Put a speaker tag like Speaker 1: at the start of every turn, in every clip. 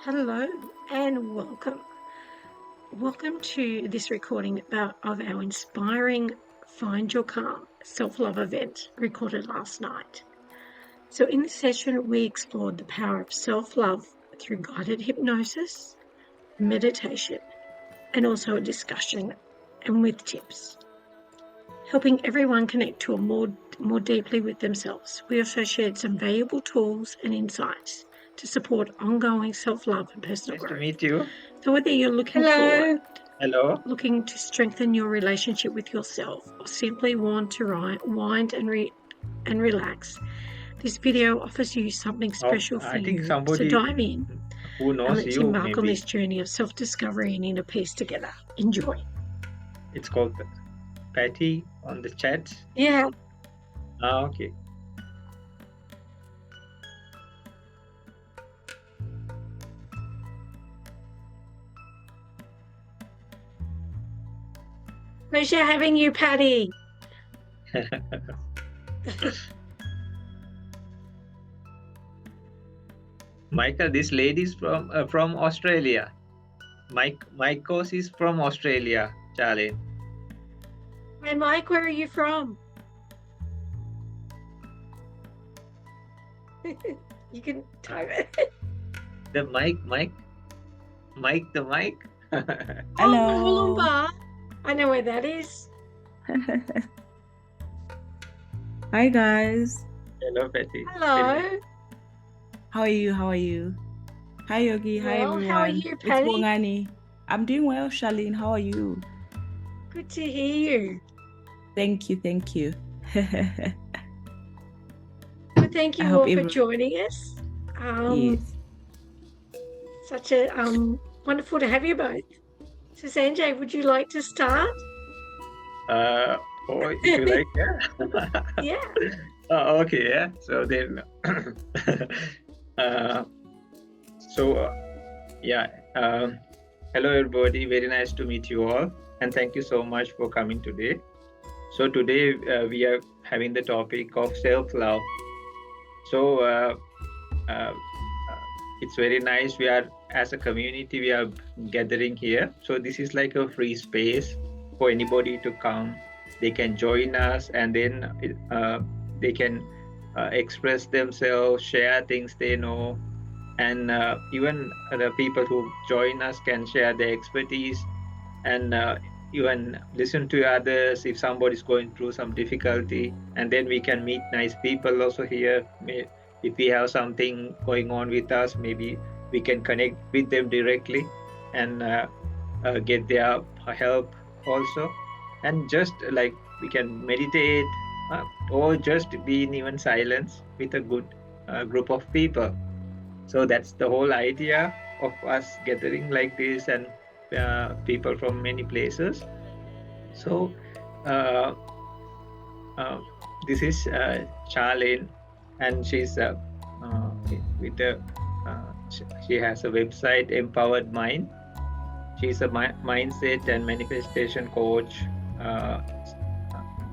Speaker 1: Hello and welcome. Welcome to this recording of our inspiring Find Your Calm self-love event recorded last night. So in this session, we explored the power of self-love through guided hypnosis, meditation, and also a discussion and with tips, helping everyone connect to a more deeply with themselves. We also shared some valuable tools and insights to support ongoing self-love and personal
Speaker 2: Nice to
Speaker 1: growth.
Speaker 2: meet you.
Speaker 1: So whether you're looking
Speaker 2: Hello.
Speaker 1: looking to strengthen your relationship with yourself, or simply want to wind and relax, this video offers you something special for
Speaker 2: I think
Speaker 1: you. So
Speaker 2: somebody
Speaker 1: dive in
Speaker 2: who
Speaker 1: and
Speaker 2: knows
Speaker 1: let's
Speaker 2: you,
Speaker 1: embark on this
Speaker 2: maybe.
Speaker 1: journey of self-discovery and inner peace together. Enjoy.
Speaker 2: It's called Patty on the chat.
Speaker 1: Yeah.
Speaker 2: Okay.
Speaker 1: Pleasure having you, Patty.
Speaker 2: Michael, this lady is from Australia. Michael is from Australia, Charlie.
Speaker 1: Hey, Mike, where are you from? You can type it.
Speaker 2: The the mic.
Speaker 1: Oh, Wollongbar. I know where that is.
Speaker 3: Hi guys.
Speaker 2: Hello, Patty.
Speaker 1: Hello.
Speaker 3: How are you? Hi Yogi. Hi
Speaker 1: Well,
Speaker 3: everyone.
Speaker 1: how are you,
Speaker 3: It's
Speaker 1: Patty?
Speaker 3: Bongani. I'm doing well, Charlene. How are you?
Speaker 1: Good to hear you.
Speaker 3: Thank you.
Speaker 1: Well, thank you all for joining us.
Speaker 3: Yes.
Speaker 1: Such a wonderful to have you both. So Sanjay, would you like to start?
Speaker 2: If you like, yeah.
Speaker 1: Yeah.
Speaker 2: Okay, yeah. So then, yeah. Hello, everybody. Very nice to meet you all, and thank you so much for coming today. So today we are having the topic of self-love. So it's very nice. We are, as a community, we are gathering here. So this is like a free space for anybody to come. They can join us, and then they can express themselves, share things they know, and even the people who join us can share their expertise, and even listen to others if somebody's going through some difficulty, and then we can meet nice people also here. If we have something going on with us, maybe we can connect with them directly and get their help also. And just like we can meditate or just be in even silence with a good group of people. So that's the whole idea of us gathering like this, and people from many places. So this is Charlene, and she's with the she has a website, Empowered Mind. She's a mindset and manifestation coach,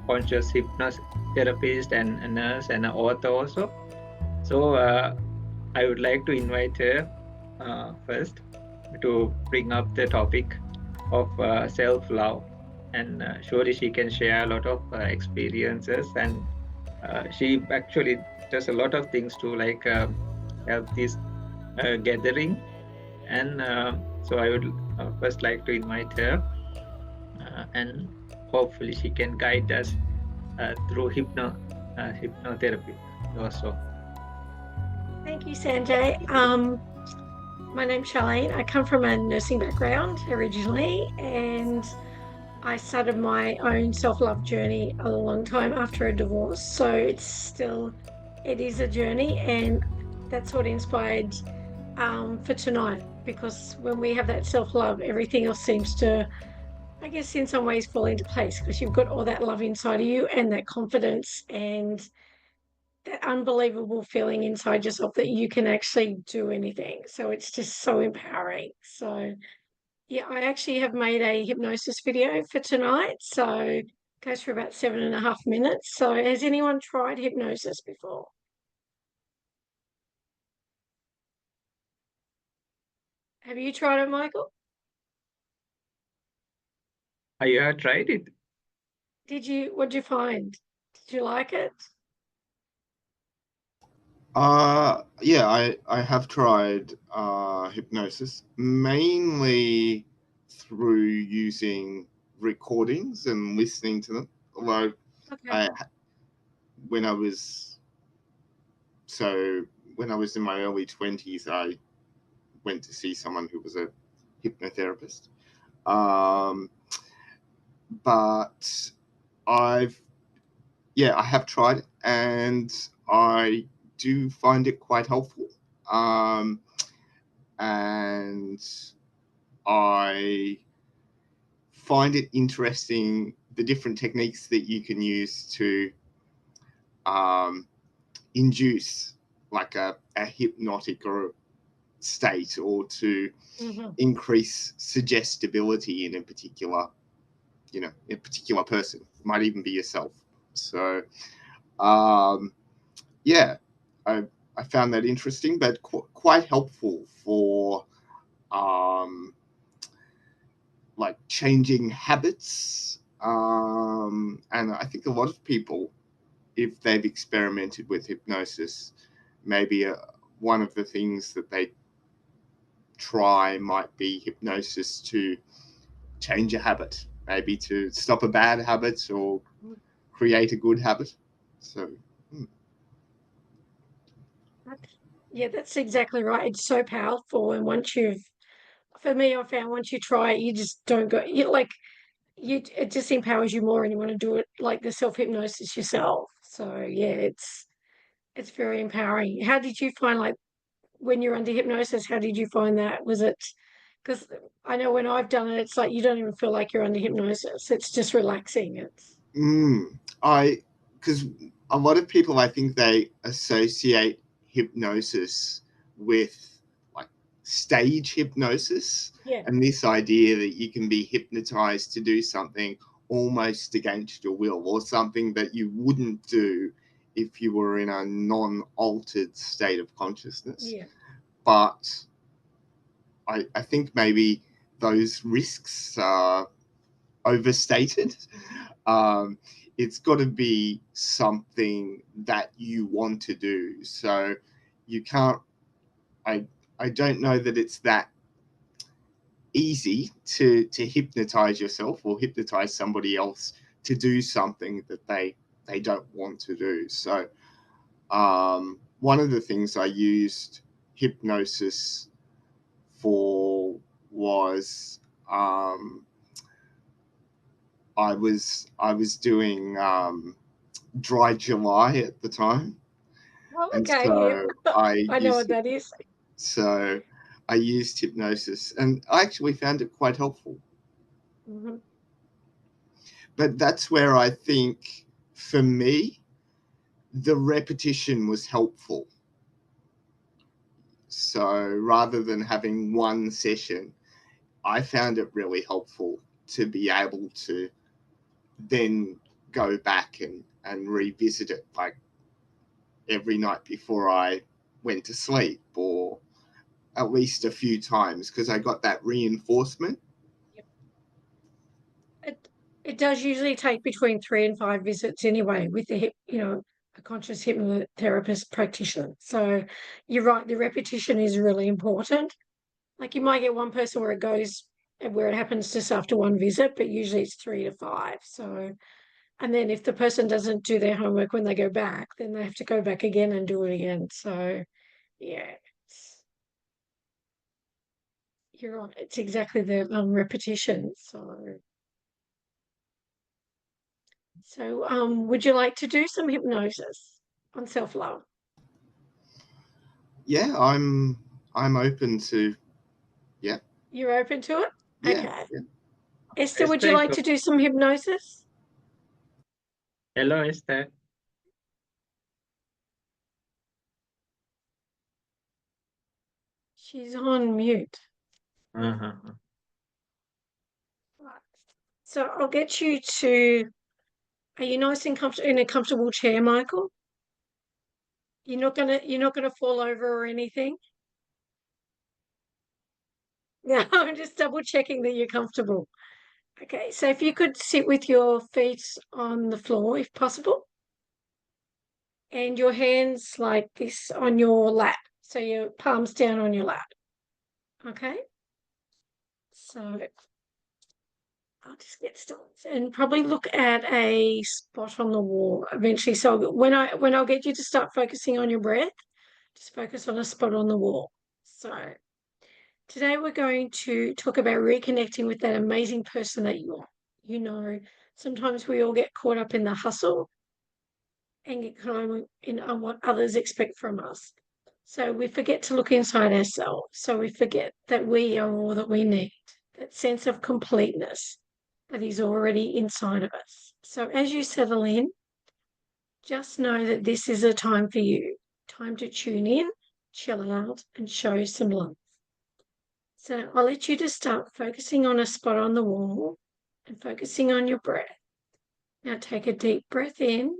Speaker 2: conscious hypnotherapist, and a nurse, and an author also. So I would like to invite her first to bring up the topic of self-love, and surely she can share a lot of experiences, and she actually does a lot of things to like help this gathering. And so I would first like to invite her, and hopefully she can guide us through hypnotherapy also.
Speaker 1: Thank you, Sanjay. My name's Charlene. I come from a nursing background originally, and I started my own self-love journey a long time after a divorce. So it is a journey, and that's what inspired for tonight. Because when we have that self-love, everything else seems to, I guess, in some ways fall into place, because you've got all that love inside of you and that confidence and that unbelievable feeling inside yourself that you can actually do anything. So it's just so empowering. So yeah, I actually have made a hypnosis video for tonight. So it goes for about 7.5 minutes. So has anyone tried hypnosis before? Have you tried it, Michael?
Speaker 2: You have tried it?
Speaker 1: What'd you find? Did you like it?
Speaker 4: Yeah, I have tried hypnosis mainly through using recordings and listening to them. Although
Speaker 1: Okay.
Speaker 4: I when I was so when I was in my early 20s, I went to see someone who was a hypnotherapist. Um, but I've I have tried it, and I do find it quite helpful. Um, and I find it interesting the different techniques that you can use to um, induce like a hypnotic or state, or to
Speaker 1: Mm-hmm.
Speaker 4: increase suggestibility in a particular, a particular person. It might even be yourself. So um, yeah, I I found that interesting, but quite helpful for um, like changing habits. And I think a lot of people, if they've experimented with hypnosis, maybe one of the things that they try might be hypnosis to change a habit, maybe to stop a bad habit or create a good habit. So,
Speaker 1: Yeah, that's exactly right. It's so powerful, and for me, I found once you try it, you just don't go. It just empowers you more, and you want to do it like the self hypnosis yourself. So yeah, it's very empowering. How did you find like when you're under hypnosis? How did you find that? Was it because I know when I've done it, it's like you don't even feel like you're under hypnosis. It's just relaxing. It's
Speaker 4: I because a lot of people, I think they associate hypnosis with like stage hypnosis,
Speaker 1: yeah,
Speaker 4: and this idea that you can be hypnotized to do something almost against your will, or something that you wouldn't do if you were in a non-altered state of consciousness.
Speaker 1: yeah.
Speaker 4: But I think maybe those risks are overstated. Um, it's got to be something that you want to do. So you can't. I I don't know that it's that easy to hypnotize yourself or hypnotize somebody else to do something that they don't want to do. So one of the things I used hypnosis for was I was doing dry July at the time,
Speaker 1: Oh,
Speaker 4: and
Speaker 1: okay, yeah.
Speaker 4: so I
Speaker 1: I know what
Speaker 4: used
Speaker 1: that is.
Speaker 4: so I used hypnosis, and I actually found it quite helpful.
Speaker 1: Mhm.
Speaker 4: But that's where I think, for me, the repetition was helpful. So rather than having one session, I found it really helpful to be able to then go back and revisit it, like every night before I went to sleep, or at least a few times, because I got that reinforcement.
Speaker 1: It it does usually take between 3 and 5 visits anyway with a conscious hypnotherapist practitioner. So you're right, the repetition is really important. Like you might get one person where it happens just after one visit, but usually it's 3 to 5. So and then if the person doesn't do their homework when they go back, then they have to go back again and do it again. So yeah, you're right. It's exactly the repetition. So, would you like to do some hypnosis on self-love?
Speaker 4: Yeah, I'm open to. Yeah,
Speaker 1: You're open to it?
Speaker 4: yeah,
Speaker 1: Okay.
Speaker 4: yeah.
Speaker 1: Esther, would you
Speaker 2: Esther,
Speaker 1: like to do some hypnosis?
Speaker 2: hello, Esther.
Speaker 1: She's on mute.
Speaker 2: Uh-huh.
Speaker 1: Right. So I'll get you to, are you nice and comfortable in a comfortable chair, Michael? You're not gonna fall over or anything? Yeah, I'm just double checking that you're comfortable. Okay, so if you could sit with your feet on the floor, if possible, and your hands like this on your lap. So your palms down on your lap. Okay, so I'll just get started and probably look at a spot on the wall eventually. So when I'll get you to start focusing on your breath, just focus on a spot on the wall. So today we're going to talk about reconnecting with that amazing person that you are. You know, sometimes we all get caught up in the hustle and get caught up in on what others expect from us. So we forget to look inside ourselves. So we forget that we are all that we need, that sense of completeness that is already inside of us. So as you settle in, just know that this is a time for you, time to tune in, chill out, and show some love. So I'll let you to start focusing on a spot on the wall and focusing on your breath. Now take a deep breath in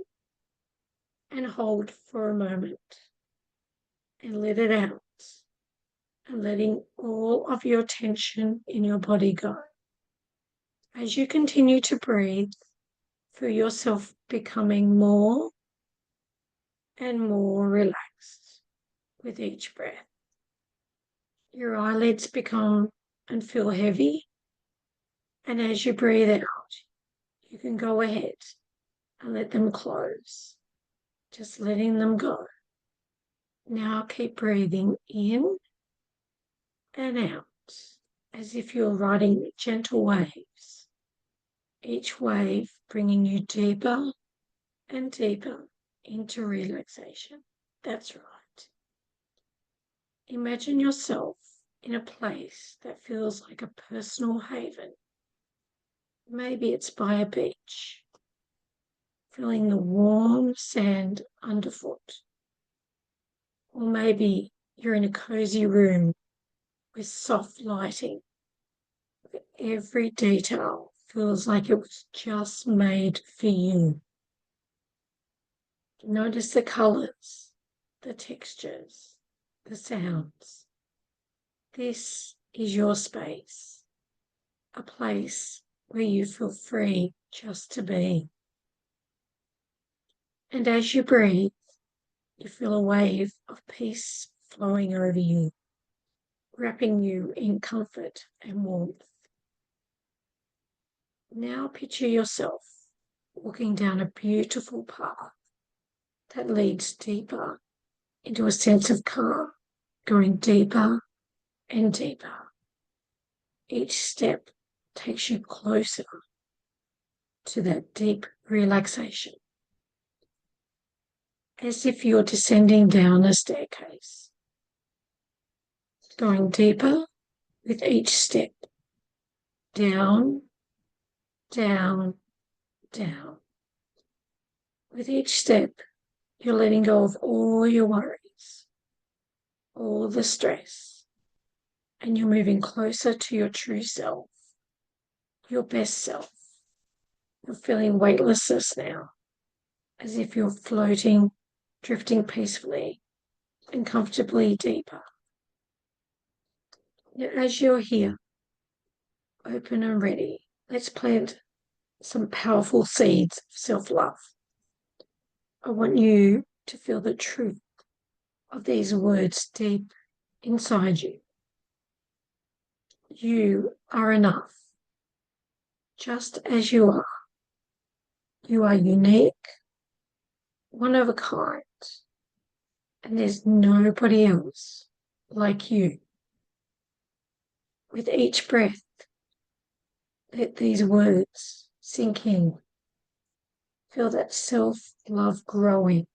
Speaker 1: and hold for a moment and let it out, and letting all of your tension in your body go. As you continue to breathe, feel yourself becoming more and more relaxed with each breath. Your eyelids become and feel heavy, and as you breathe out, you can go ahead and let them close, just letting them go. Now keep breathing in and out as if you're riding gentle waves, each wave bringing you deeper and deeper into relaxation. That's right. Imagine yourself in a place that feels like a personal haven. Maybe it's by a beach, feeling the warm sand underfoot. Or maybe you're in a cozy room with soft lighting. Every detail feels like it was just made for you. Notice the colors, the textures, the sounds. This is your space, a place where you feel free just to be. And as you breathe, you feel a wave of peace flowing over you, wrapping you in comfort and warmth. Now picture yourself walking down a beautiful path that leads deeper into a sense of calm, going deeper and deeper. Each step takes you closer to that deep relaxation, as if you're descending down a staircase, going deeper with each step, down, down, down. With each step, you're letting go of all your worries, all the stress, and you're moving closer to your true self, your best self. You're feeling weightlessness now, as if you're floating, drifting peacefully and comfortably deeper. Now, as you're here, open and ready, let's plant some powerful seeds of self-love. I want you to feel the truth of these words deep inside you. You are enough, just as you are. You are unique, one of a kind, and there's nobody else like you. With each breath, let these words sink in. Feel that self-love growing,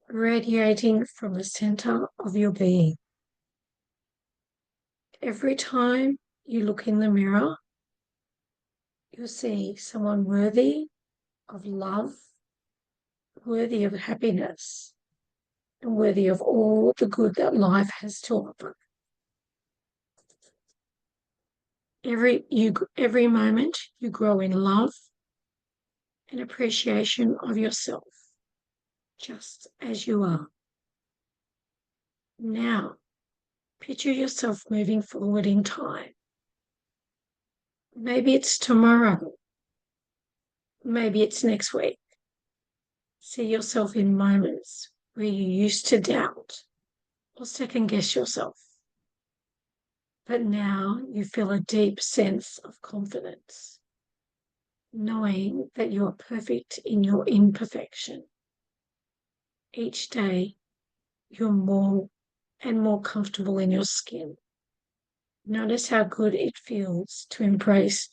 Speaker 1: radiating from the center of your being. Every time you look in the mirror, you'll see someone worthy of love, worthy of happiness, and worthy of all the good that life has to offer. Every moment you grow in love and appreciation of yourself, just as you are. Now, Picture yourself moving forward in time. Maybe it's tomorrow. Maybe it's next week. See yourself in moments where you used to doubt or second guess yourself. But now you feel a deep sense of confidence, knowing that you are perfect in your imperfection. Each day, you're more and more comfortable in your skin. Notice how good it feels to embrace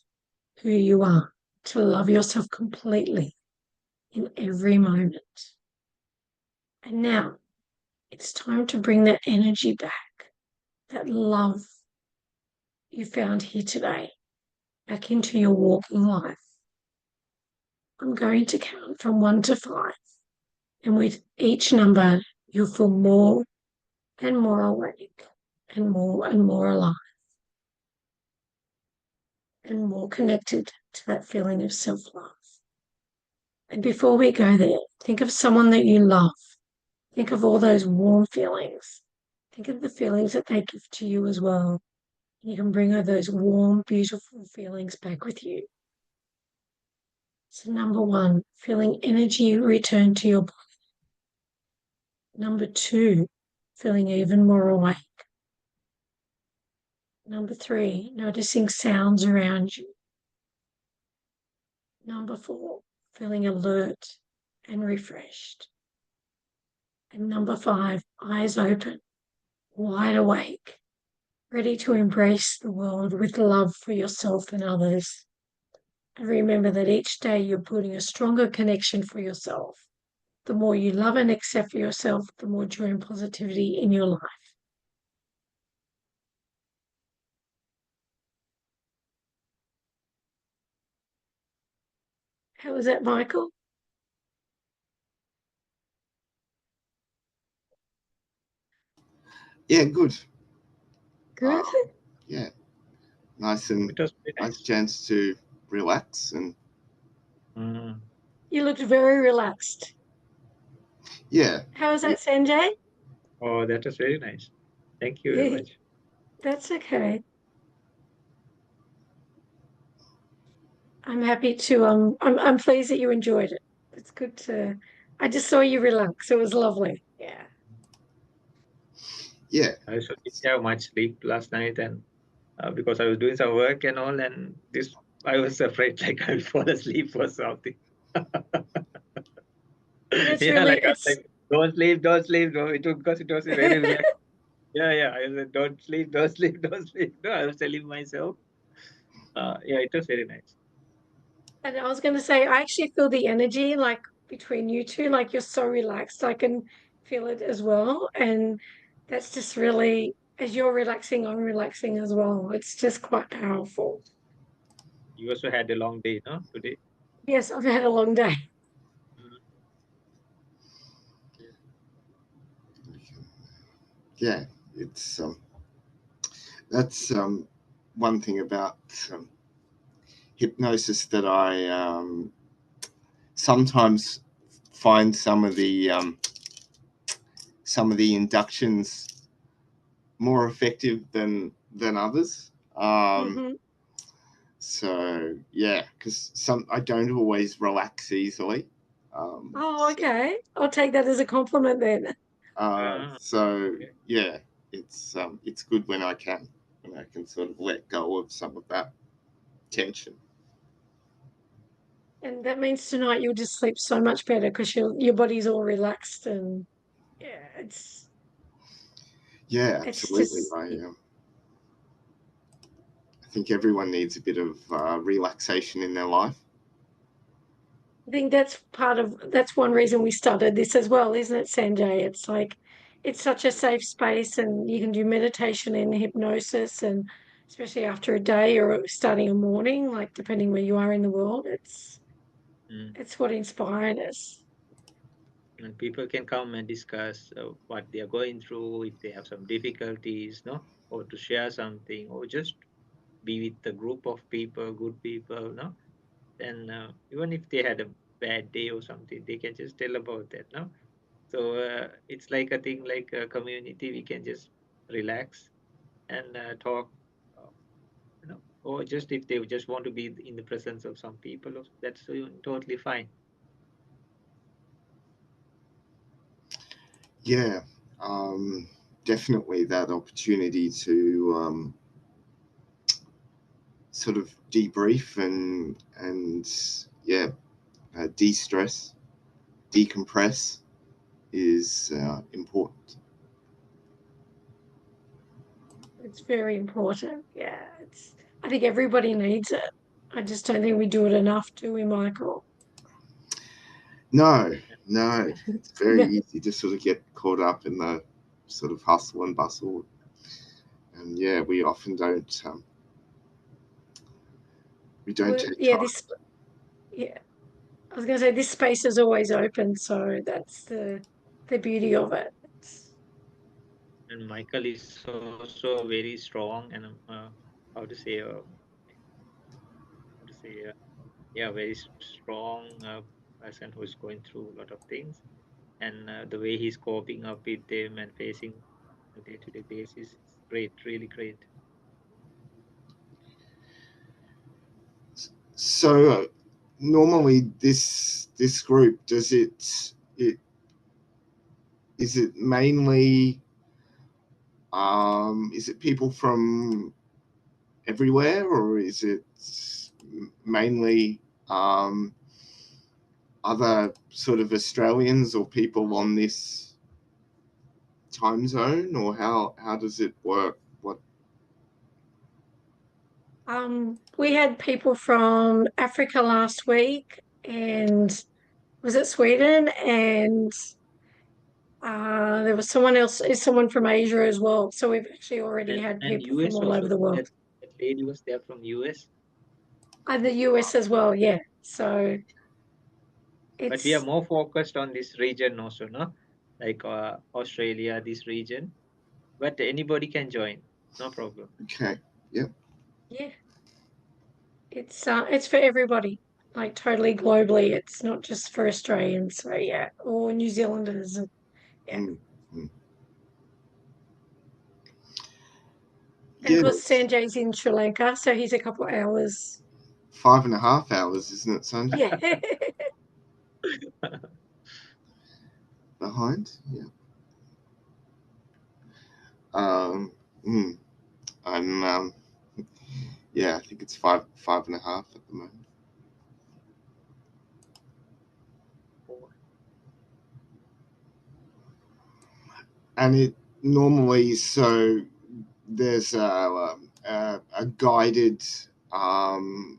Speaker 1: who you are, to love yourself completely in every moment. And now it's time to bring that energy back, that love you found here today, back into your walking life. I'm going to count from 1 to 5. And with each number, you'll feel more and more awake and more alive and more connected to that feeling of self-love. And before we go there, think of someone that you love. Think of all those warm feelings. Think of the feelings that they give to you as well. You can bring those warm, beautiful feelings back with you. So number 1, feeling energy return to your body. Number 2, feeling even more awake. Number 3, noticing sounds around you. Number 4, feeling alert and refreshed. And number 5, eyes open, wide awake, ready to embrace the world with love for yourself and others. And remember that each day you're putting a stronger connection for yourself. The more you love and accept yourself, the more joy and positivity in your life. How was that, Michael?
Speaker 4: Yeah, good.
Speaker 1: Good.
Speaker 4: Yeah, nice and
Speaker 2: It was very
Speaker 4: nice
Speaker 2: nice.
Speaker 4: chance to relax and
Speaker 1: You looked very relaxed.
Speaker 4: yeah.
Speaker 1: How was that, Sanjay?
Speaker 2: Oh, that was very nice. Thank you very much.
Speaker 1: That's okay. I'm happy to I'm pleased that you enjoyed it. It's good to I just saw you relax. It was lovely. Yeah.
Speaker 4: Yeah.
Speaker 2: I also didn't have much sleep last night, and because I was doing some work and all, and this I was afraid like I'll fall asleep or something.
Speaker 1: But it's
Speaker 2: Yeah,
Speaker 1: really
Speaker 2: like I was like, don't sleep, don't sleep. No, because it was very relaxed. Yeah, yeah. I said, don't sleep, don't sleep, don't sleep. No, I was telling myself. Yeah, it was very nice.
Speaker 1: and I was gonna say I actually feel the energy like between you two, like you're so relaxed. I can feel it as well. And that's just really as you're relaxing, I'm relaxing as well. It's just quite powerful.
Speaker 2: You also had a long day, no, today.
Speaker 1: Yes, I've had a long day.
Speaker 2: Mm.
Speaker 4: Yeah, it's that's one thing about hypnosis that I sometimes find some of the inductions more effective than others.
Speaker 1: Hmm.
Speaker 4: So yeah, because some I don't always relax easily.
Speaker 1: Oh, okay. I'll take that as a compliment then.
Speaker 4: So
Speaker 2: Okay.
Speaker 4: yeah, it's good when I can sort of let go of some of that tension.
Speaker 1: And that means tonight you'll just sleep so much better because your body's all relaxed and yeah,
Speaker 4: Yeah,
Speaker 1: it's
Speaker 4: absolutely.
Speaker 1: just
Speaker 4: I think everyone needs a bit of relaxation in their life.
Speaker 1: I think that's one reason we started this as well, isn't it, Sanjay? It's like it's such a safe space and you can do meditation and hypnosis and especially after a day or starting a morning, like depending where you are in the world,
Speaker 2: Mm.
Speaker 1: it's what inspired us.
Speaker 2: And people can come and discuss what they are going through, if they have some difficulties, no, or to share something, or just be with a group of people, good people, no. Then even if they had a bad day or something, they can just tell about that, no. So it's like a thing, like a community. We can just relax and talk, uh, or just if they just want to be in the presence of some people, that's totally fine.
Speaker 4: Yeah, definitely that opportunity to sort of debrief and yeah, de-stress, decompress is important.
Speaker 1: It's very important. Yeah, I think everybody needs it. I just don't think we do it enough, do we, Michael?
Speaker 4: No, no, it's very easy to sort of get caught up in the sort of hustle and bustle, and yeah, we often don't we don't
Speaker 1: Well,
Speaker 4: take
Speaker 1: yeah,
Speaker 4: time.
Speaker 1: yeah. I was going to say this space is always open, so that's the beauty of it.
Speaker 2: And Michael is also very strong and how to say how to say yeah, very strong person who is going through a lot of things, and the way he's coping up with them and facing a day-to-day basis is great, really great.
Speaker 4: So normally this group, does it is it mainly is it people from everywhere, or is it mainly um, other sort of Australians or people on this time zone, or how does it work? What?
Speaker 1: We had people from Africa last week, and was it Sweden? And there was someone else, is someone from Asia as well. So we've actually already had
Speaker 2: And
Speaker 1: people from
Speaker 2: US
Speaker 1: all over
Speaker 2: also,
Speaker 1: the world.
Speaker 2: that lady was there from US.
Speaker 1: And the US as well, yeah. So
Speaker 2: But we are
Speaker 1: it's
Speaker 2: more focused on this region also, no? Like Australia, this region. But anybody can join, no problem.
Speaker 4: Okay, yep.
Speaker 1: yeah, it's for everybody, like totally globally. It's not just for Australians, so yeah, or New Zealanders. Yeah.
Speaker 4: Mm, mm.
Speaker 1: And of
Speaker 4: Yeah,
Speaker 1: course Sanjay's in Sri Lanka, so he's a couple hours.
Speaker 4: 5.5 hours, isn't it, Sanji?
Speaker 1: Yeah.
Speaker 4: Behind, yeah. Um, mm, I'm yeah, I think it's 5.5 at the moment. And it normally, so there's a guided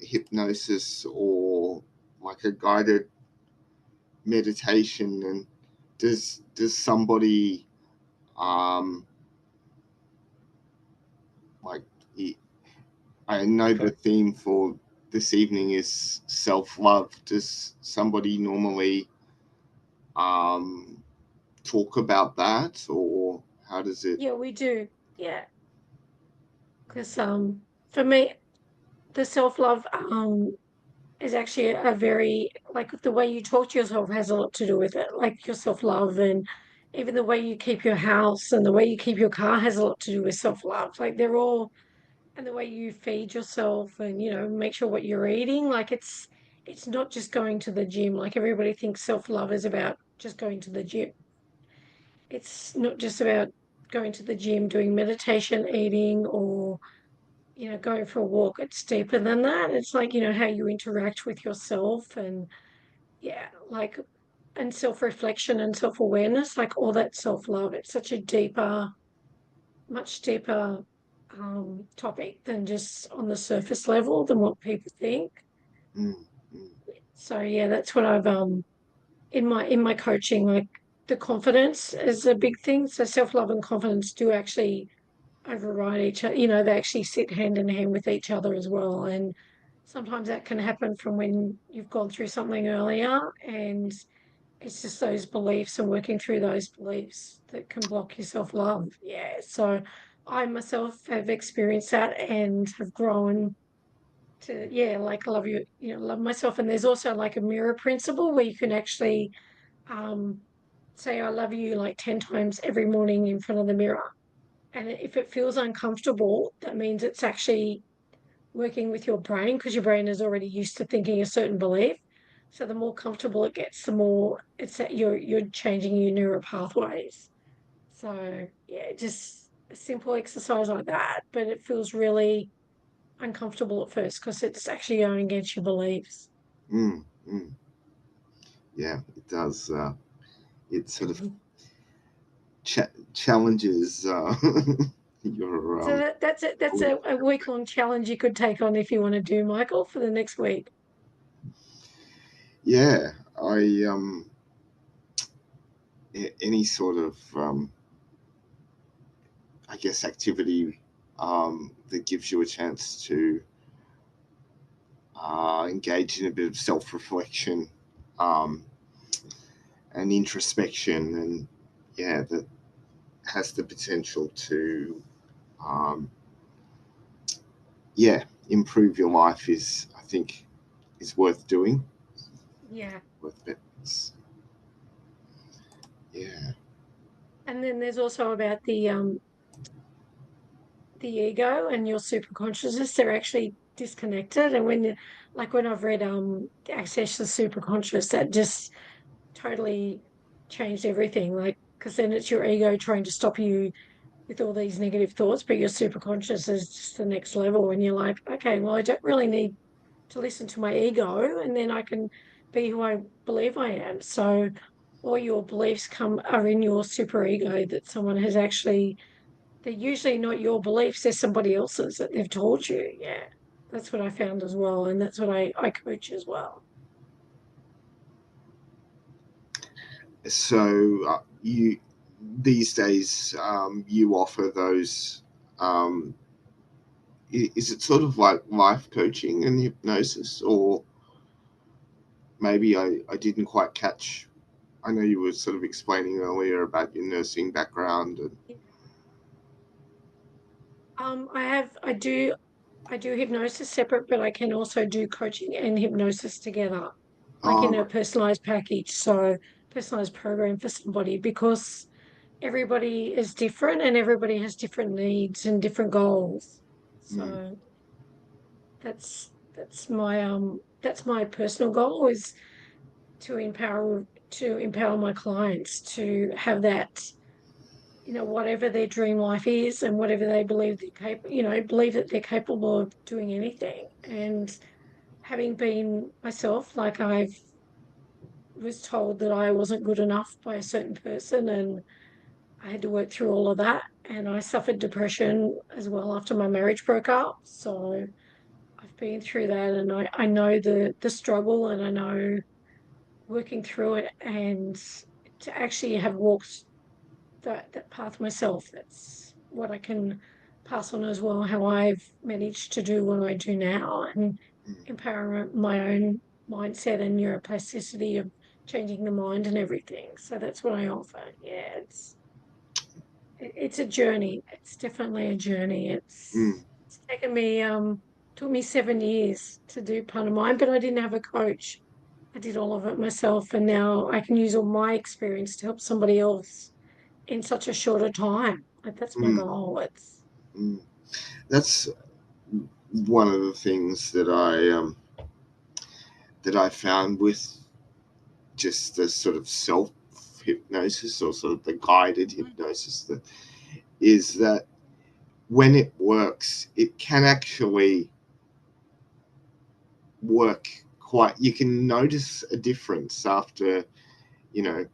Speaker 4: hypnosis or like a guided meditation, and does somebody um like I know the
Speaker 2: Sorry.
Speaker 4: theme for this evening is self-love. Does somebody normally um talk about that, or how does it?
Speaker 1: Yeah, we do. Yeah. Because for me, the self-love is actually a very, like, the way you talk to yourself has a lot to do with it. Like your self-love, and even the way you keep your house and the way you keep your car has a lot to do with self-love. Like they're all, and the way you feed yourself, and make sure what you're eating. Like it's not just going to the gym. Like everybody thinks self-love is about just going to the gym. It's not just about going to the gym, doing meditation, eating, or going for a walk. It's deeper than that. It's like, how you interact with yourself, and yeah, like, and self-reflection and self-awareness, like all that self-love. It's such a deeper, much deeper topic than just on the surface level than what people think.
Speaker 4: Mm, mm,
Speaker 1: So yeah, that's what I've in my coaching, like the confidence is a big thing. So self-love and confidence do actually override each other. They actually sit hand in hand with each other as well. And sometimes that can happen from when you've gone through something earlier, and it's just those beliefs and working through those beliefs that can block your self-love. Yeah. So I myself have experienced that and have grown to, yeah, like love love myself. And there's also like a mirror principle where you can actually um say I love you like 10 times every morning in front of the mirror. And if it feels uncomfortable, that means it's actually working with your brain, because your brain is already used to thinking a certain belief. So the more comfortable it gets, the more it's that you're changing your neural pathways. So yeah, just a simple exercise like that, but it feels really uncomfortable at first because it's actually going against your beliefs.
Speaker 4: Mm, mm. Yeah, it does. It sort of challenges your
Speaker 1: So that's a week-long challenge you could take on if you want to do, Michael, for the next week.
Speaker 4: yeah. I any sort of I guess activity that gives you a chance to engage in a bit of self-reflection um, and introspection, and yeah, that has the potential to um, yeah, improve your life is, I think, is worth doing.
Speaker 1: Yeah.
Speaker 4: Worth it. Yeah.
Speaker 1: And then there's also about the ego and your superconsciousness. They're actually disconnected. And when I've read Access to Superconscious, that just totally changed everything. Like, because then it's your ego trying to stop you with all these negative thoughts, but your superconscious is just the next level. And you're like, okay, well, I don't really need to listen to my ego, and then I can be who I believe I am. So all your beliefs are in your super ego that someone has actually, they're usually not your beliefs, they're somebody else's that they've told you. Yeah. That's what I found as well. And that's what I coach as well.
Speaker 4: So you these days you offer those. Is it sort of like life coaching and hypnosis, or maybe I didn't quite catch? I know you were sort of explaining earlier about your nursing background. And,
Speaker 1: I do hypnosis separate, but I can also do coaching and hypnosis together, like in a
Speaker 4: oh,
Speaker 1: personalized package. So personalized program for somebody, because everybody is different and everybody has different needs and different goals.
Speaker 4: mm,
Speaker 1: So that's my personal goal, is to empower my clients to have that, whatever their dream life is and whatever they believe believe that they're capable of doing anything. And having been myself, like, I was told that I wasn't good enough by a certain person, and I had to work through all of that. And I suffered depression as well after my marriage broke up. So I've been through that, and I know the struggle, and I know working through it, and to actually have walked that path myself. That's what I can pass on as well, how I've managed to do what I do now and
Speaker 4: mm,
Speaker 1: empower my own mindset and neuroplasticity of changing the mind and everything. So that's what I offer. Yeah, it's a journey. It's definitely a journey.
Speaker 4: mm.
Speaker 1: It's took me 7 years to do part of mine, but I didn't have a coach. I did all of it myself, and now I can use all my experience to help somebody else in such a shorter time. Like, that's my
Speaker 4: Mm,
Speaker 1: goal. It's
Speaker 4: mm. That's one of the things that I found with just the sort of self hypnosis, or sort of the guided hypnosis, that is that when it works, it can actually work quite. You can notice a difference after, you know,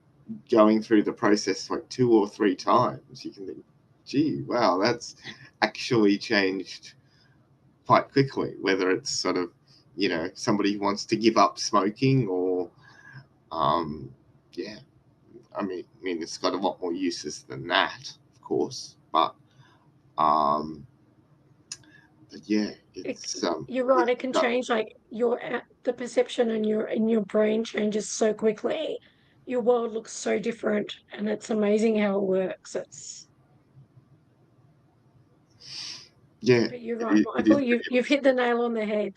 Speaker 4: going through the process like 2 or 3 times. You can think, gee, wow, that's actually changed quite quickly. Whether it's sort of, somebody who wants to give up smoking, or yeah, I mean, it's got a lot more uses than that, of course, um, but yeah,
Speaker 1: it,
Speaker 4: it's
Speaker 1: you're right.
Speaker 4: it,
Speaker 1: It can change, like, the perception in your brain changes so quickly. Your world looks so different, and it's amazing how it works.
Speaker 4: yeah,
Speaker 1: But you're right,
Speaker 4: it is
Speaker 1: Michael. You've hit the nail on the head.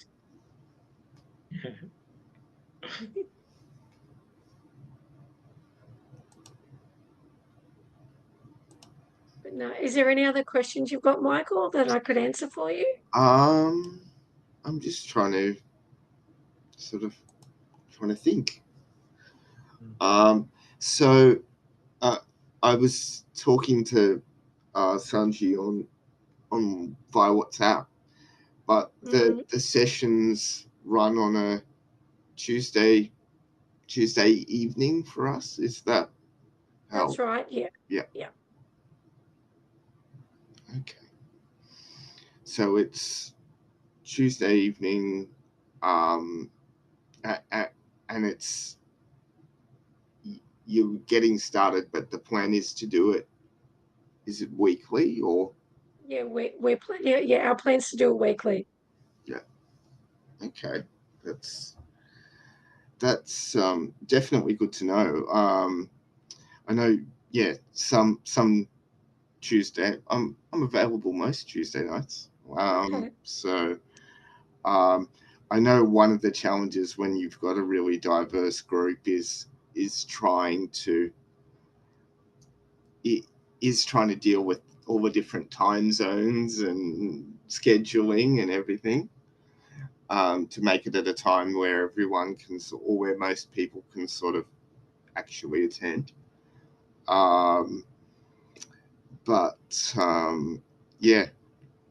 Speaker 1: No, is there any other questions you've got, Michael, that I could answer for you?
Speaker 4: I'm just trying to think. So I was talking to Sanji on via WhatsApp, but the sessions run on a Tuesday evening for us. Is that how?
Speaker 1: That's right. Yeah.
Speaker 4: Yeah.
Speaker 1: Yeah.
Speaker 4: Okay. So it's Tuesday evening, and it's you're getting started, but the plan is to do it. Is it weekly or?
Speaker 1: Yeah, we're planning. Yeah, our plans to do it weekly.
Speaker 4: Yeah. Okay, that's definitely good to know. I know. Yeah, some Tuesday. I'm available most Tuesday nights.
Speaker 1: Okay.
Speaker 4: So I know one of the challenges when you've got a really diverse group is trying to deal with all the different time zones and scheduling and everything, to make it at a time where everyone can, or where most people can sort of actually attend. But yeah,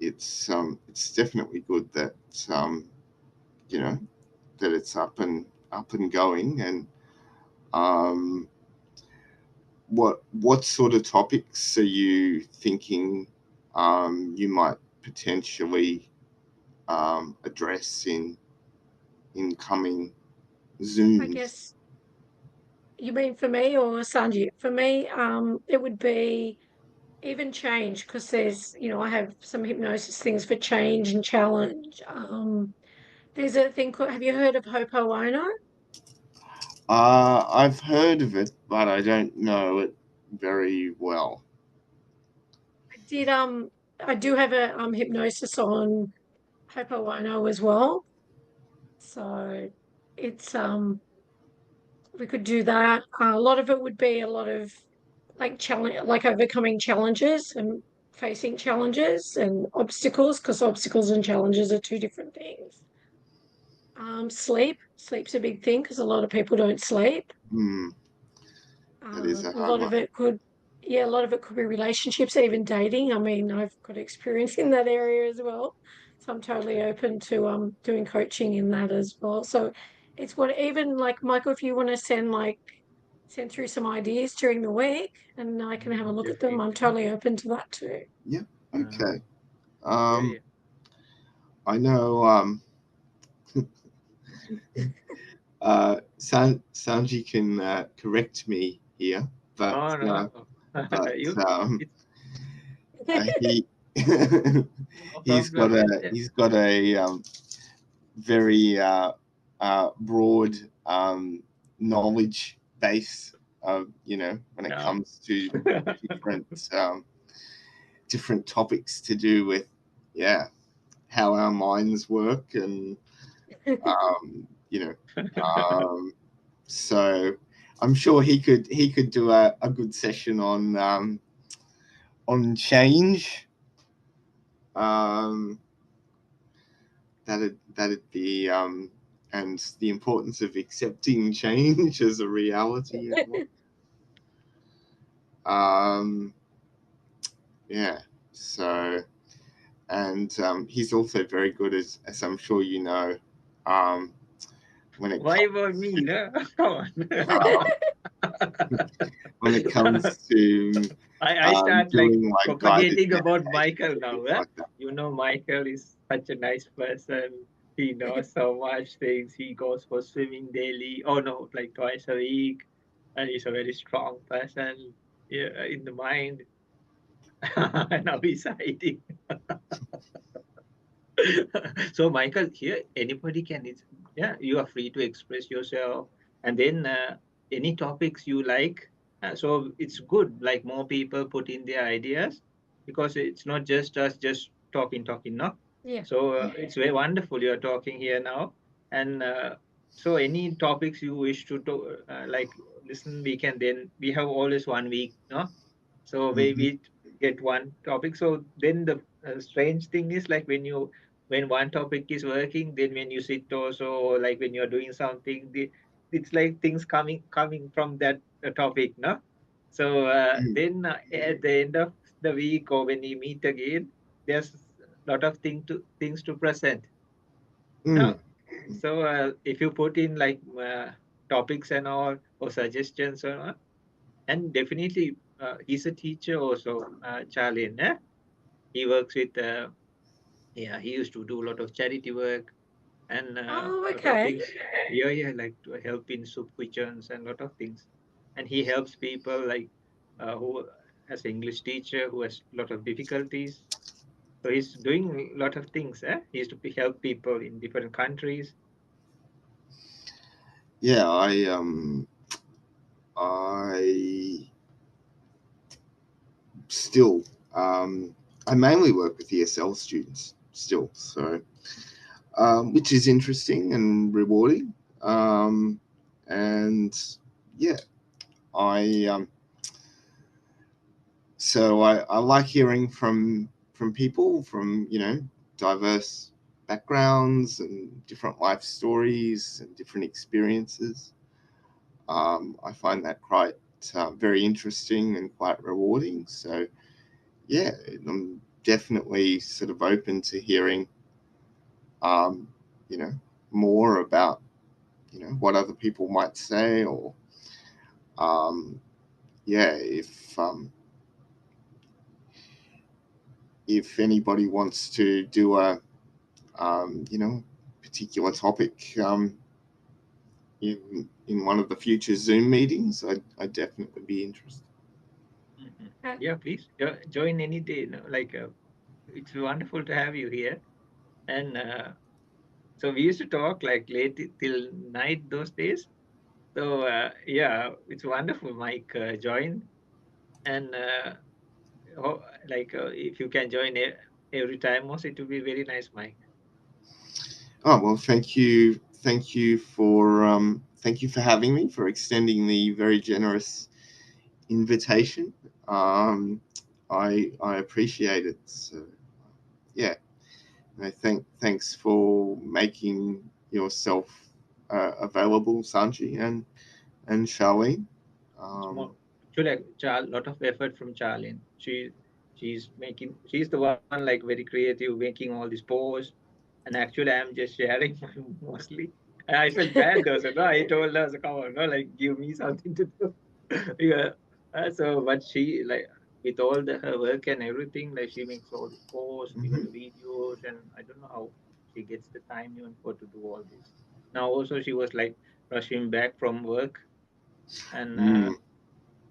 Speaker 4: it's definitely good that that it's up and going. And what sort of topics are you thinking you might potentially address in coming Zooms?
Speaker 1: I guess you mean for me or Sanji? For me, it would be even change, because there's, I have some hypnosis things for change and challenge. There's a thing called, have you heard of Hoponopono?
Speaker 4: I've heard of it, but I don't know it very well.
Speaker 1: I do have a hypnosis on Hoponopono as well. So it's we could do that. A lot of it would be a lot of like challenge, like overcoming challenges and facing challenges and obstacles, because obstacles and challenges are two different things. Sleep's a big thing because a lot of people don't sleep.
Speaker 4: That is a
Speaker 1: A
Speaker 4: hard
Speaker 1: lot of
Speaker 4: one.
Speaker 1: it could, yeah, a lot of it could be relationships, even dating. I mean, I've got experience in that area as well, so I'm totally open to doing coaching in that as well. So it's what, even like Michael, if you want to send through some ideas during the week, and I can have a look at them. I'm totally open to that too.
Speaker 4: Yeah. Okay.
Speaker 2: Yeah.
Speaker 4: I know. Sanji can correct me here, but
Speaker 2: Oh, no. You, it's
Speaker 4: he
Speaker 2: no problem. Yeah.
Speaker 4: he's got a very broad knowledge base, when it
Speaker 2: No.
Speaker 4: comes to different topics to do with, how our minds work, and so I'm sure he could do a good session on change. That'd be and the importance of accepting change as a reality as well. Yeah. So, and he's also very good, as I'm sure you know, when it
Speaker 2: Why about me? No? Come on.
Speaker 4: when it comes to
Speaker 2: I start like
Speaker 4: doing like
Speaker 2: propagating
Speaker 4: guided
Speaker 2: about
Speaker 4: meditation
Speaker 2: Michael
Speaker 4: and
Speaker 2: now.
Speaker 4: things
Speaker 2: Yeah?
Speaker 4: like that.
Speaker 2: Michael is such a nice person. He knows so much things. He goes for swimming daily. Oh no, like twice a week. And he's a very strong person, yeah, in the mind. Now he's hiding. So Michael, here anybody can. You are free to express yourself, and then any topics you like. So it's good. Like more people put in their ideas, because it's not just us just talking, no.
Speaker 1: Yeah.
Speaker 2: So it's very wonderful you are talking here now, and so any topics you wish to like listen, we can. Then we have always 1 week, no. So we get one topic. So then the strange thing is like when one topic is working, then when you sit also, or like when you're doing something, it's like things coming from that topic, no? So then at the end of the week or when we meet again, there's a lot of things to present.
Speaker 4: Mm.
Speaker 2: No? So if you put in like topics and all or suggestions or all, and definitely he's a teacher also, Charlene. Eh? He works with yeah, he used to do a lot of charity work and
Speaker 1: Oh,
Speaker 2: a lot of
Speaker 1: okay.
Speaker 2: things. Yeah, yeah, like to help in soup kitchens and a lot of things. And he helps people like who as English teacher who has a lot of difficulties. So he's doing a lot of things. Eh? He used to help people in different countries.
Speaker 4: Yeah, I still I mainly work with ESL students still, so which is interesting and rewarding. And yeah, I I like hearing from people from diverse backgrounds and different life stories and different experiences. I find that quite very interesting and quite rewarding. So yeah, I'm definitely sort of open to hearing um, you know more about what other people might say, or um, yeah, if anybody wants to do a particular topic in one of the future Zoom meetings, I'd definitely be interested.
Speaker 2: Mhm.
Speaker 1: Uh,
Speaker 2: Yeah, please join any day. No? Like it's wonderful to have you here. And so we used to talk like late till night those days. So yeah, it's wonderful, Mike. Join and like if you can join every time, also it will be very nice, Mike.
Speaker 4: Oh well, thank you for having me, for extending the very generous invitation. Um, I appreciate it. So yeah, thanks for making yourself available, Sanji and Charlene.
Speaker 2: It's
Speaker 4: Um,
Speaker 2: more actually a lot of effort from Charlene. She's the one like very creative, making all these posts. And actually, I'm just sharing mostly. And I felt bad though, so no, I told her, so come on, no, like give me something to do. Yeah. So, but she like with all her work and everything, like she makes all the posts, even
Speaker 4: mhm.
Speaker 2: the videos, and I don't know how she gets the time even for to do all this. Now also she was like rushing back from work, and
Speaker 4: Mm,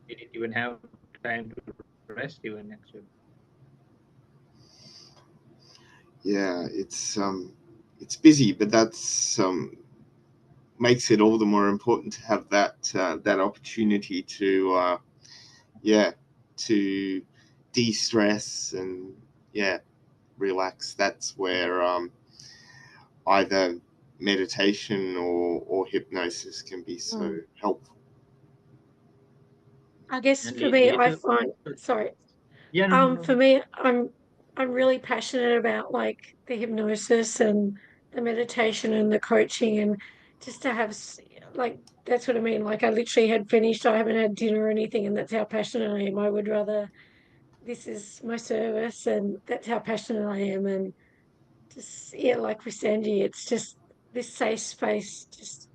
Speaker 2: we didn't even have time to rest even actually.
Speaker 4: yeah, it's busy, but that's makes it all the more important to have that opportunity to yeah to de-stress and yeah relax. That's where either meditation or hypnosis can be so
Speaker 1: mm.
Speaker 4: helpful.
Speaker 1: I guess
Speaker 2: And
Speaker 1: for me, I
Speaker 2: later,
Speaker 1: find,
Speaker 2: so,
Speaker 1: sorry,
Speaker 2: yeah, no, no, no,
Speaker 1: for
Speaker 2: no.
Speaker 1: me, I'm really passionate about like the hypnosis and the meditation and the coaching and just to have like that's what I mean. Like I literally had finished, I haven't had dinner or anything, and that's how passionate I am. I would rather this is my service, and that's how passionate I am. And just yeah, like with Sandy, it's just this safe space. Just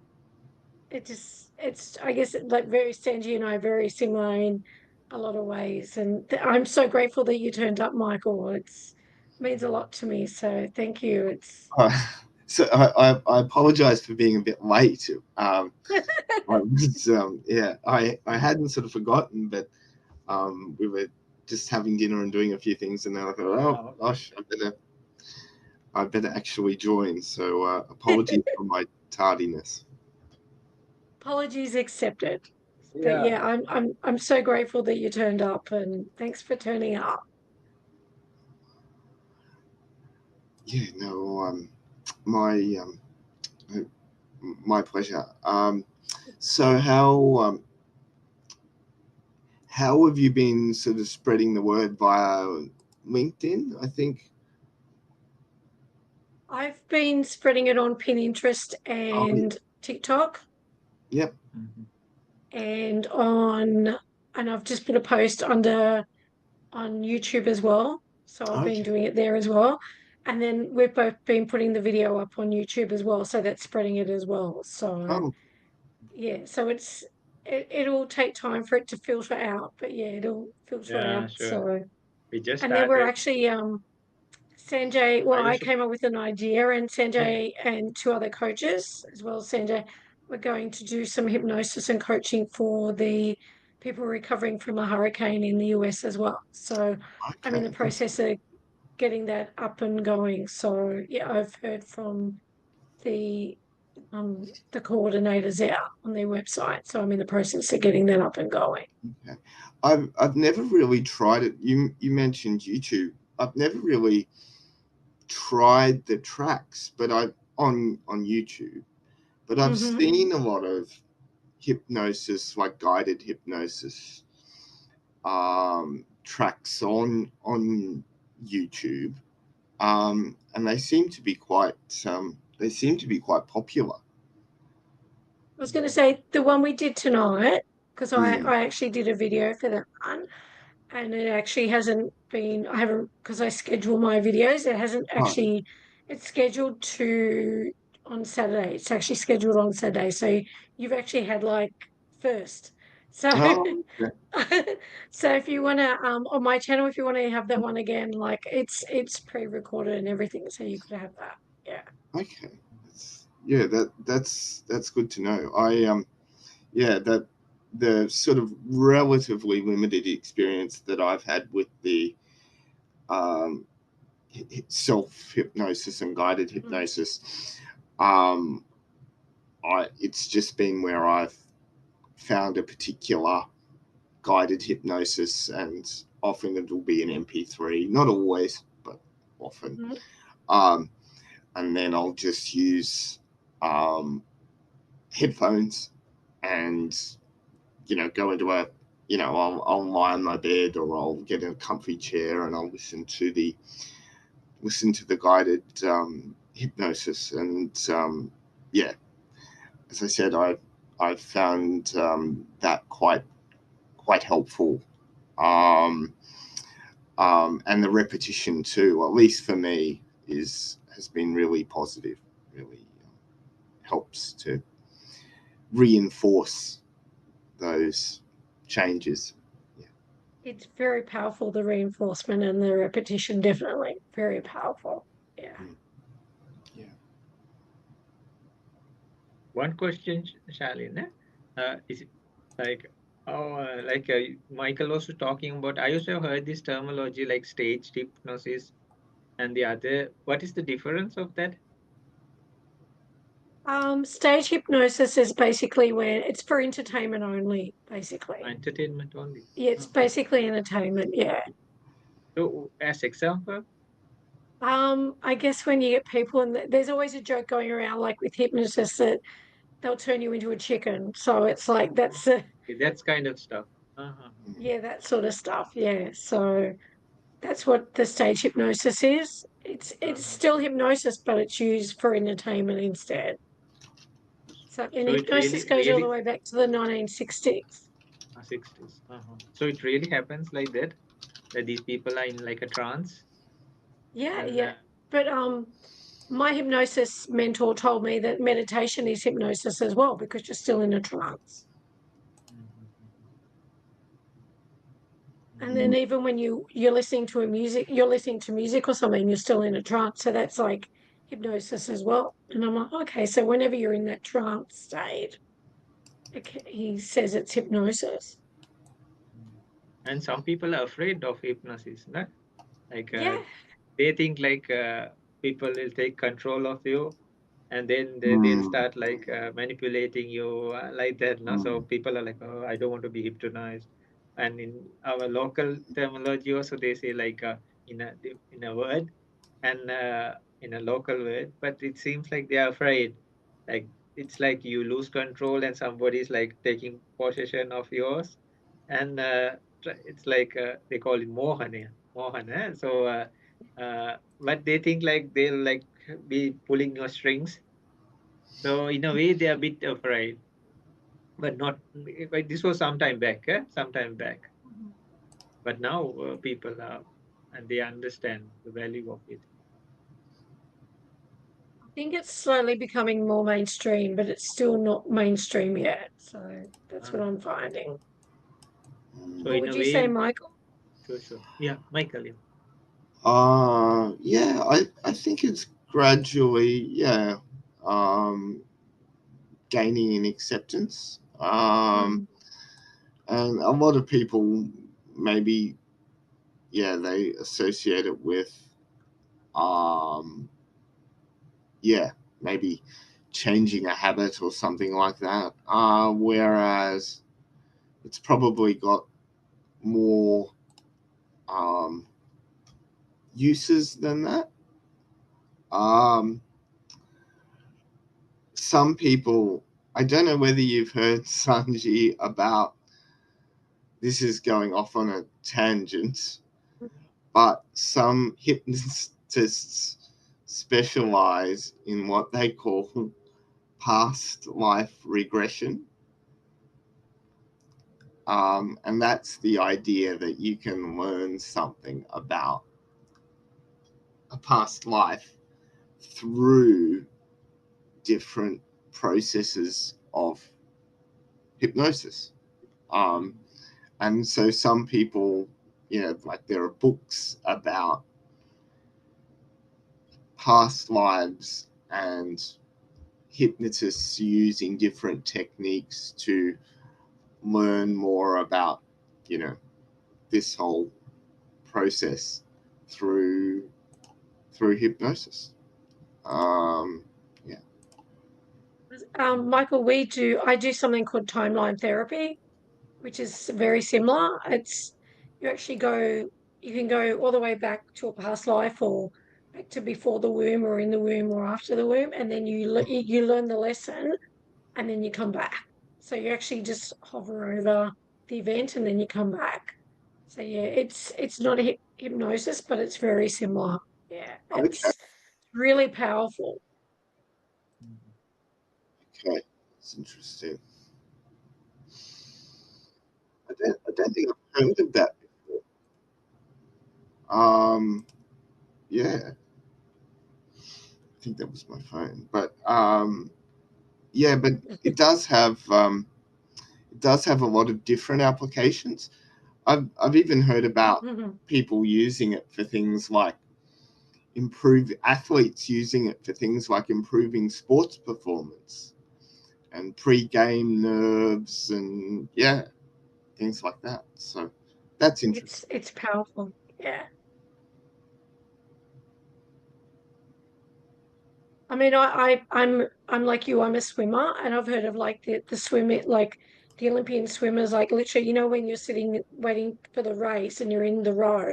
Speaker 1: it's I guess like very Sanji and I are very similar in a lot of ways, and I'm so grateful that you turned up, Michael. It's means a lot to me, so thank you. It's
Speaker 4: Uh, so I apologize for being a bit late. I was, yeah, I hadn't sort of forgotten, but we were just having dinner and doing a few things, and then I thought, oh
Speaker 2: Oh, okay.
Speaker 4: gosh, I better actually join. So apologies for my tardiness.
Speaker 1: apologies accepted. But
Speaker 2: Yeah.
Speaker 1: yeah, I'm so grateful that you turned up, and thanks for turning up.
Speaker 4: Yeah, no, my uh, my pleasure. So how have you been sort of spreading the word via LinkedIn? I think.
Speaker 1: I've been spreading it on Pinterest
Speaker 4: Oh,
Speaker 1: and TikTok
Speaker 4: yep.
Speaker 1: and I've just put a post on YouTube as well. So I've been
Speaker 4: Okay.
Speaker 1: doing it there as well. And then we've both been putting the video up on YouTube as well. So that's spreading it as well. So
Speaker 4: Oh,
Speaker 1: yeah, so it'll take time for it to filter out, but yeah, it'll filter
Speaker 2: Yeah,
Speaker 1: out.
Speaker 2: sure.
Speaker 1: So
Speaker 2: We just
Speaker 1: and then we're
Speaker 2: started.
Speaker 1: actually Sanjay, well,
Speaker 2: I
Speaker 1: I
Speaker 2: also.
Speaker 1: came up with an idea, and
Speaker 2: Yeah.
Speaker 1: Sanjay and two other coaches, as well as Sanjay, we're going to do some hypnosis and coaching for the people recovering from a hurricane in the US as well. So I'm in the
Speaker 4: okay.
Speaker 1: process of getting that up and going. So yeah, I've heard from the the coordinators out on their website. So I'm in the process of getting that up and going.
Speaker 4: Okay. I've never really tried it. You mentioned YouTube. I've never really tried the tracks, but I on YouTube. But I've
Speaker 1: Mm-hmm.
Speaker 4: seen a lot of hypnosis, like guided hypnosis, tracks on YouTube, and they seem to be quite popular.
Speaker 1: I was going to say the one we did tonight, because
Speaker 4: Mm.
Speaker 1: I actually did a video for that one, and it actually hasn't been, I haven't, because I schedule my videos, it hasn't
Speaker 4: Oh,
Speaker 1: actually, it's scheduled to on Saturday. It's actually scheduled on Saturday. So you've actually had like first. So
Speaker 4: oh, okay.
Speaker 1: so if you want to on my channel, if you want to have that one again, like it's pre-recorded and everything, so you could have that. Yeah.
Speaker 4: Okay. Yeah, that's good to know. Yeah, that the sort of relatively limited experience that I've had with the um, self hypnosis and guided hypnosis, um, it's just been where I've found a particular guided hypnosis, and often it'll be an MP3, not always, but often.
Speaker 1: Mhm.
Speaker 4: Um, and then I'll just use headphones and go into I'll lie on my bed, or I'll get in a comfy chair and I'll listen to the guided hypnosis. And yeah, as I said, I've found that quite helpful. um, and the repetition too, at least for me, has been really positive. Really helps to reinforce those changes. Yeah.
Speaker 1: It's very powerful, the reinforcement and the repetition, definitely. Very powerful. Yeah.
Speaker 4: Mm. Yeah.
Speaker 2: One question, Shalin, is it like, oh, Michael was talking about. I also heard this terminology like staged hypnosis and the other. What is the difference of that?
Speaker 1: Stage hypnosis is basically where it's for entertainment only, basically.
Speaker 2: Entertainment only.
Speaker 1: Yeah, it's
Speaker 2: Uh-huh.
Speaker 1: basically entertainment, yeah.
Speaker 2: So, as example,
Speaker 1: I guess when you get people and there's always a joke going around like with hypnotists that they'll turn you into a chicken. So it's like
Speaker 2: okay, that's kind of stuff. Uh-huh.
Speaker 1: yeah, that sort of stuff. Yeah. So that's what the stage hypnosis is. It's
Speaker 2: Uh-huh.
Speaker 1: still hypnosis, but it's used for entertainment instead. So and
Speaker 2: So it
Speaker 1: hypnosis goes all the
Speaker 2: really
Speaker 1: way back to the 1960s.
Speaker 2: 60s. Uh-huh. So it really happens like that, that these people are in like a trance,
Speaker 1: Yeah,
Speaker 2: and
Speaker 1: yeah. But my hypnosis mentor told me that meditation is hypnosis as well because you're still in a trance. And then even when you're listening to you're listening to music or something, you're still in a trance. So that's like hypnosis as well. And I'm like, okay, so whenever you're in that trance state, he says it's hypnosis.
Speaker 2: and some people are afraid of hypnosis, no? Like
Speaker 1: Yeah.
Speaker 2: they think like people will take control of you, and then they'll
Speaker 4: Mm,
Speaker 2: start like manipulating you like that, no? So
Speaker 4: mm,
Speaker 2: people are like, oh, I don't want to be hypnotized. And in our local terminology also, they say like in a word and in a local word, but it seems like they are afraid. Like it's like you lose control and somebody's like taking possession of yours, and it's like they call it mohan. So but they think like they'll like be pulling your strings. So in a way, they're a bit afraid, but not. But this was some time back, some time back. But now people are, and they understand the value of it.
Speaker 1: I think it's slowly becoming more mainstream, but it's still not mainstream yet. So that's what
Speaker 2: Uh,
Speaker 1: I'm finding.
Speaker 2: so
Speaker 1: What
Speaker 2: in
Speaker 1: would
Speaker 2: a
Speaker 1: you say,
Speaker 2: way,
Speaker 1: Michael?
Speaker 2: sure. Yeah, Michael. Yeah.
Speaker 4: Yeah, I think it's gradually, yeah, um, gaining in acceptance.
Speaker 1: Mm.
Speaker 4: And a lot of people maybe, yeah, they associate it with, um, yeah, maybe changing a habit or something like that. Whereas it's probably got more um, uses than that. Um, some people, I don't know whether you've heard, Sanji, about this is going off on a tangent, but some hypnotists specialize in what they call past life regression. And that's the idea that you can learn something about a past life through different processes of hypnosis. And so some people, like there are books about past lives and hypnotists using different techniques to learn more about, you know, this whole process through hypnosis. Yeah.
Speaker 1: Michael, I do something called timeline therapy, which is very similar. It's you actually go, you can go all the way back to a past life or back to before the womb or in the womb or after the womb, and then you learn the lesson and then you come back. So you actually just hover over the event and then you come back. So yeah, it's not a hypnosis, but it's very similar. Yeah,
Speaker 4: Okay.
Speaker 1: it's really powerful.
Speaker 4: Okay. That's interesting. I don't think I've heard of that before. Yeah, I think that was my phone. But yeah, but it does have a lot of different applications. I've even heard about people using it for things like athletes using it for things like improving sports performance and pre-game nerves and yeah, things like that. So that's interesting.
Speaker 1: It's powerful. Yeah. I mean, I'm like you. I'm a swimmer, and I've heard of like the swimming, like the Olympian swimmers, like literally, when you're sitting waiting for the race and you're in the row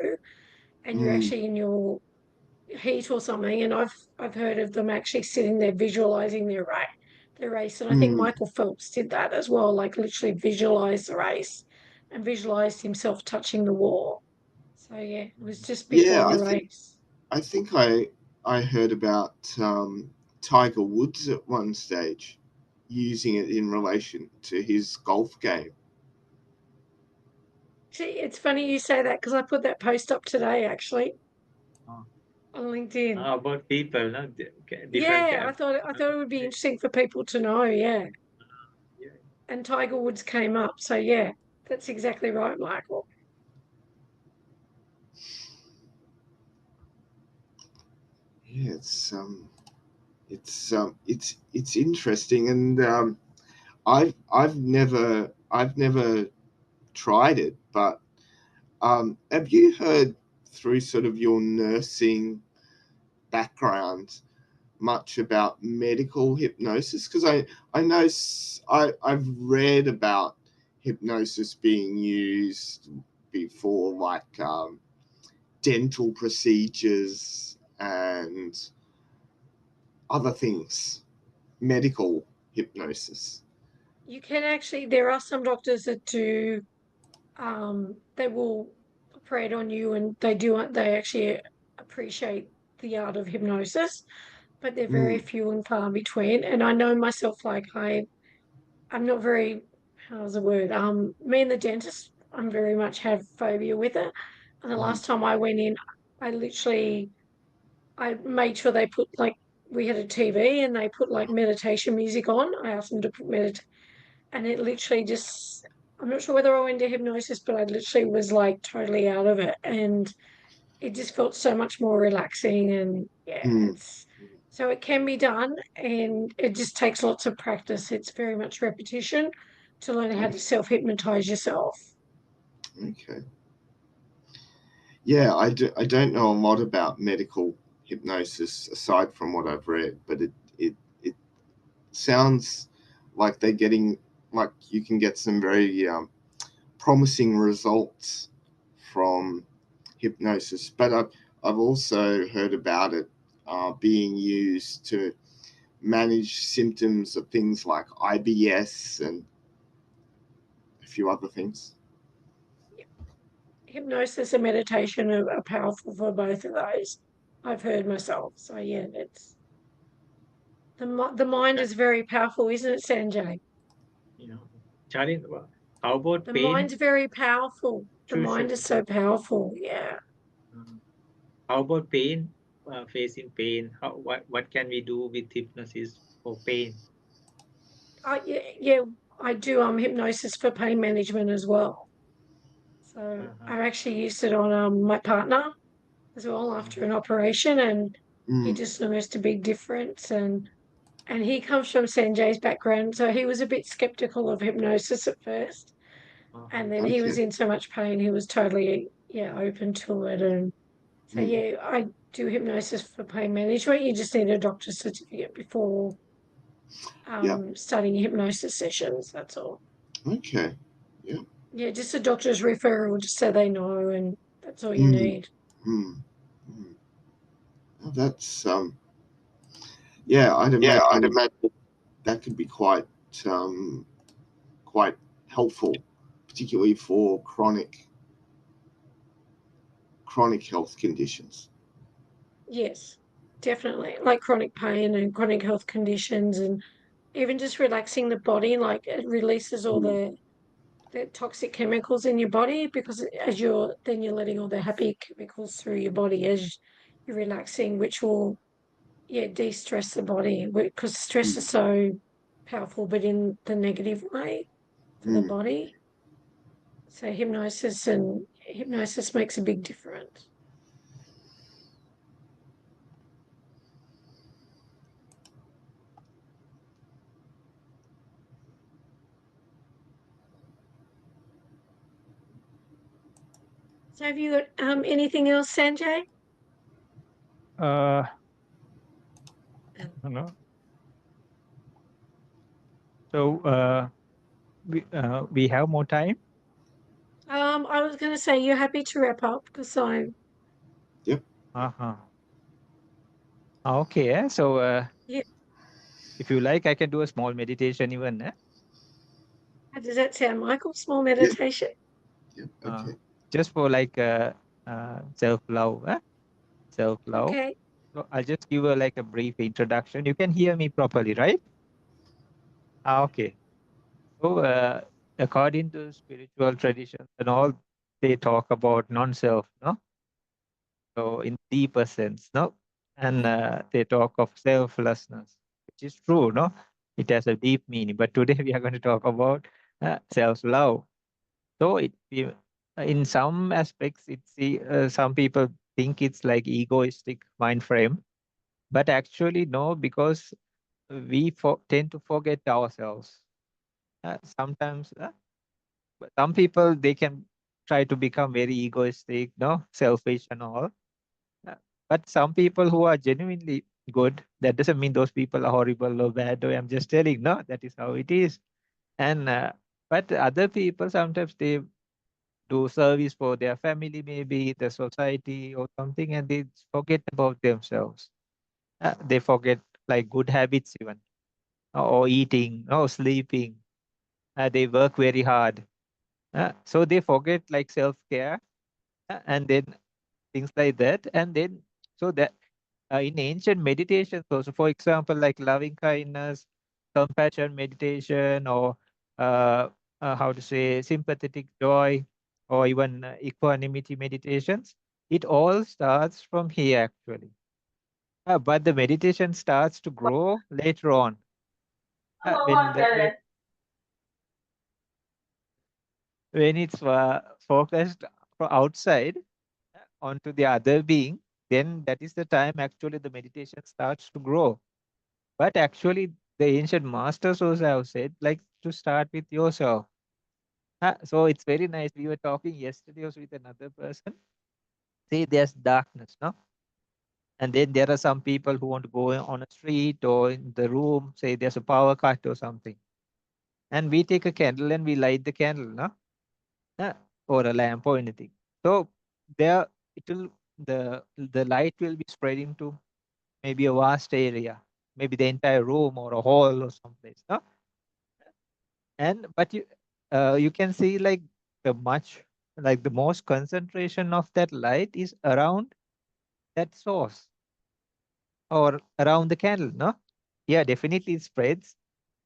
Speaker 1: and you're
Speaker 4: Mm,
Speaker 1: actually in your heat or something, and I've heard of them actually sitting there visualizing their race, and I think
Speaker 4: mm.
Speaker 1: Michael Phelps did that as well, like literally visualized the race and visualized himself touching the wall. So yeah, it was just before
Speaker 4: Yeah,
Speaker 1: the race.
Speaker 4: I think I heard about Tiger Woods at one stage using it in relation to his golf game.
Speaker 1: See, it's funny you say that because I put that post up today actually
Speaker 2: Oh.
Speaker 1: on LinkedIn.
Speaker 2: About people, no? Different
Speaker 1: Yeah, I thought it would be interesting for people to know. Yeah,
Speaker 2: yeah.
Speaker 1: and Tiger Woods came up, so yeah, that's exactly right, Michael.
Speaker 4: Yeah, it's interesting, and I've never tried it, but have you heard through sort of your nursing background much about medical hypnosis? Because I know I've read about hypnosis being used before, like dental procedures and other things, medical hypnosis.
Speaker 1: You can actually, there are some doctors that do they will operate on you, and they actually appreciate the art of hypnosis, but they're very few and far between. And I know myself, like I'm not very, how's the word? Me and the dentist, I'm very much have phobia with it. And the last time I went in, I literally I made sure they put like we had a TV and they put like meditation music on. I asked them to put and it literally just I'm not sure whether I went into hypnosis, but I literally was like totally out of it, and it just felt so much more relaxing. And yeah, it's so it can be done, and it just takes lots of practice. It's very much repetition to learn how to self hypnotize yourself.
Speaker 4: Okay. Yeah, I don't know a lot about medical hypnosis aside from what I've read, but it sounds like they're getting like you can get some very promising results from hypnosis. But I've also heard about it being used to manage symptoms of things like IBS and a few other things.
Speaker 1: Hypnosis and meditation are powerful for both of those. I've heard myself. So yeah, it's the mind is very powerful, isn't it, Sanjay?
Speaker 2: You know, Charlie, how about
Speaker 1: The
Speaker 2: pain?
Speaker 1: mind's very powerful. The
Speaker 2: True,
Speaker 1: mind
Speaker 2: true.
Speaker 1: is so powerful. Yeah.
Speaker 2: How about pain? Facing pain. What can we do with hypnosis for pain?
Speaker 1: Yeah, I do hypnosis for pain management as well. So
Speaker 2: Uh-huh.
Speaker 1: I actually used it on my partner as well after an operation, and he just noticed a big difference. And he comes from Sanjay's background, so he was a bit skeptical of hypnosis at first, and then he was
Speaker 4: Okay.
Speaker 1: in so much pain, he was totally open to it. And so yeah, I do hypnosis for pain management. You just need a doctor's certificate before starting hypnosis sessions. That's all.
Speaker 4: Okay. Yeah.
Speaker 1: Yeah, just a doctor's referral, just so they know, and that's all you
Speaker 4: Mm.
Speaker 1: need.
Speaker 4: Mm. Mm. Well, that's yeah, I'd
Speaker 1: Yeah, I'd
Speaker 4: imagine
Speaker 1: imagine.
Speaker 4: that could be um, quite helpful, particularly for chronic health conditions.
Speaker 1: Yes, definitely. Like chronic pain and chronic health conditions, and even just relaxing the body, like it releases all the toxic chemicals in your body, because as you're letting all the happy chemicals through your body as you're relaxing, which will de-stress the body, because stress is so powerful, but in the negative way for the
Speaker 4: Mm.
Speaker 1: body. So hypnosis makes a big difference. So have you got anything else, Sanjay?
Speaker 5: Uh, no. So we have more time.
Speaker 1: I was going to say you're happy to wrap up because I'm.
Speaker 4: Yep.
Speaker 5: Uh-huh. Okay. So
Speaker 1: Yeah.
Speaker 5: if you like, I can do a small meditation even.
Speaker 1: How does that sound, Michael? Small
Speaker 4: Yep.
Speaker 1: meditation.
Speaker 4: Yep. Okay.
Speaker 5: Just for like self-love. Self-love.
Speaker 1: Okay.
Speaker 5: So I'll just give like a brief introduction. You can hear me properly, right? Okay. So according to spiritual traditions and all, they talk about non-self, no? So in deeper sense, no? And they talk of selflessness, which is true, no? It has a deep meaning. But today we are going to talk about self-love. So in some aspects, some people think it's like egoistic mind frame, but actually no, because we tend to forget ourselves. Sometimes but some people, they can try to become very egoistic, no, selfish and all. Uh, But some people who are genuinely good, that doesn't mean those people are horrible or bad. Or I'm just telling, no, that is how it is. And but other people sometimes they do service for their family, maybe the society or something, and they forget about themselves. They forget like good habits even, or eating, or sleeping. They work very hard, So they forget like self-care, and then things like that. And then, so that in ancient meditations also, for example, like loving kindness, compassion meditation, or how to say sympathetic joy, or even equanimity meditations, it all starts from here actually. But the meditation starts to grow later on, when when it's focused from outside onto the other being, then that is the time actually the meditation starts to grow. But actually, the ancient masters also have said, like, to start with yourself. So it's very nice. We were talking yesterday also with another person. Say there's darkness, no? And then there are some people who want to go on a street or in the room, say there's a power cut or something. And we take a candle and we light the candle, no? Uh, or a lamp or anything. So there it will the light will be spreading to maybe a vast area, maybe the entire room or a hall or someplace, no? And but you can see like the much like the most concentration of that light is around that source or around the candle, no? Yeah, definitely it spreads.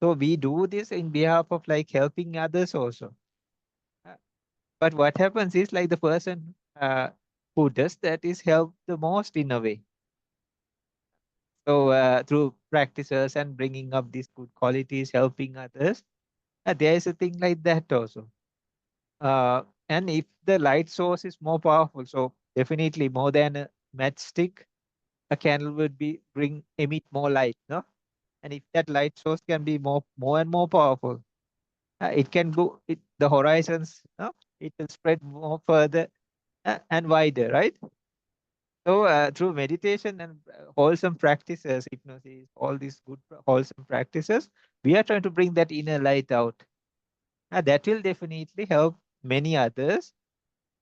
Speaker 5: So we do this in behalf of like helping others also. Uh, But what happens is like the person who does that is helped the most in a way. So through practices and bringing up these good qualities, helping others, there is a thing like that also. And if the light source is more powerful, so definitely more than a matchstick, a candle would be bring emit more light, no? And if that light source can be more and more powerful, it can go the horizons, no? It will spread more further and wider, right? So through meditation and wholesome practices, hypnosis, all these good wholesome practices, we are trying to bring that inner light out. That will definitely help many others,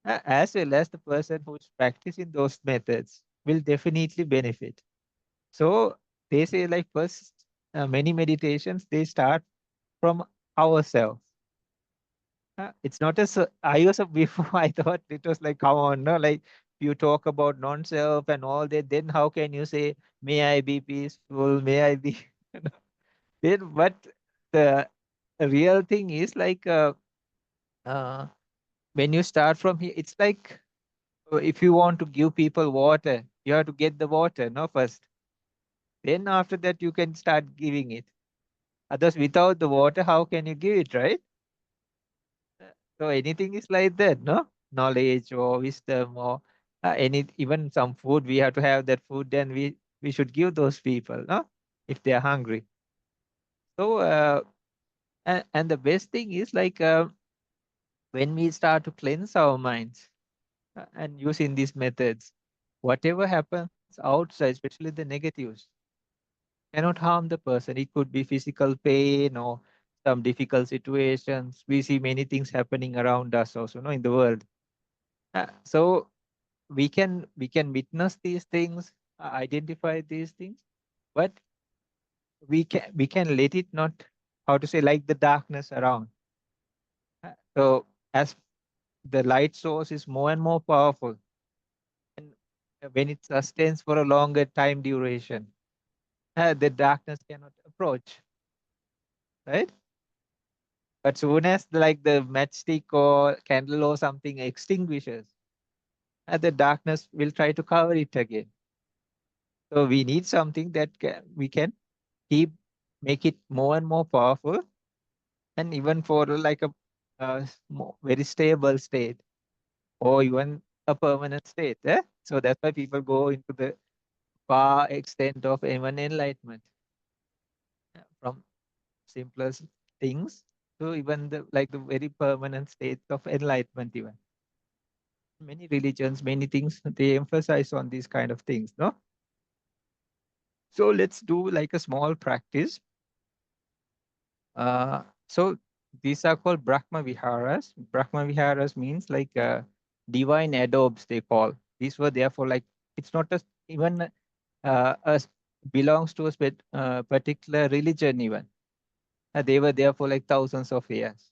Speaker 5: as well as the person who's practicing those methods will definitely benefit. So they say like first, many meditations, they start from ourselves. It's not as I was before I thought it was like, come on, no, like you talk about non-self and all that, then how can you say, may I be peaceful, may I be, you know? Then, but the real thing is like, uh, when you start from here, it's like, if you want to give people water, you have to get the water, no, first. Then after that, you can start giving it. Others, without the water, how can you give it, right? So anything is like that, no? Knowledge or wisdom or any even some food, we have to have that food. Then we should give those people, no? If they are hungry. So and the best thing is like when we start to cleanse our minds and using these methods, whatever happens outside, especially the negatives, cannot harm the person. It could be physical pain or some difficult situations. We see many things happening around us also, no, in the world. So we can witness these things, identify these things, but we can let it not, how to say, like the darkness around. So as the light source is more and more powerful, and when it sustains for a longer time duration, the darkness cannot approach, right? But soon as like the matchstick or candle or something extinguishes, the darkness will try to cover it again. So we need something that we can keep make it more and more powerful, and even for like a very stable state or even a permanent state. So that's why people go into the far extent of even enlightenment, from simplest things to even the like the very permanent state of enlightenment. Even many religions, many things, they emphasize on these kind of things, no? So let's do like a small practice. So these are called Brahma Viharas. Brahma Viharas means like divine adobes, they call. These were there for like, it's not a, even belongs to a particular religion even. They were there for like thousands of years.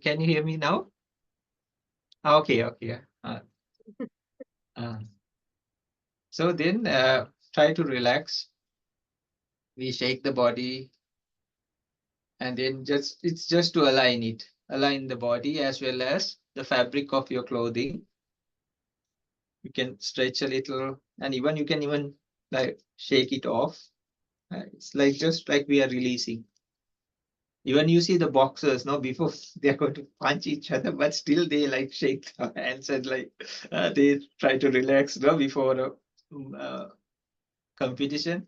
Speaker 5: Can you hear me now? Okay, okay. Uh, so then try to relax. We shake the body, and then it's just to align the body as well as the fabric of your clothing. You can stretch a little, and even you can even like shake it off. It's like just like we are releasing. Even you see the boxers, no, before they are going to punch each other, but still they like shake their hands and like they try to relax, no, before a competition.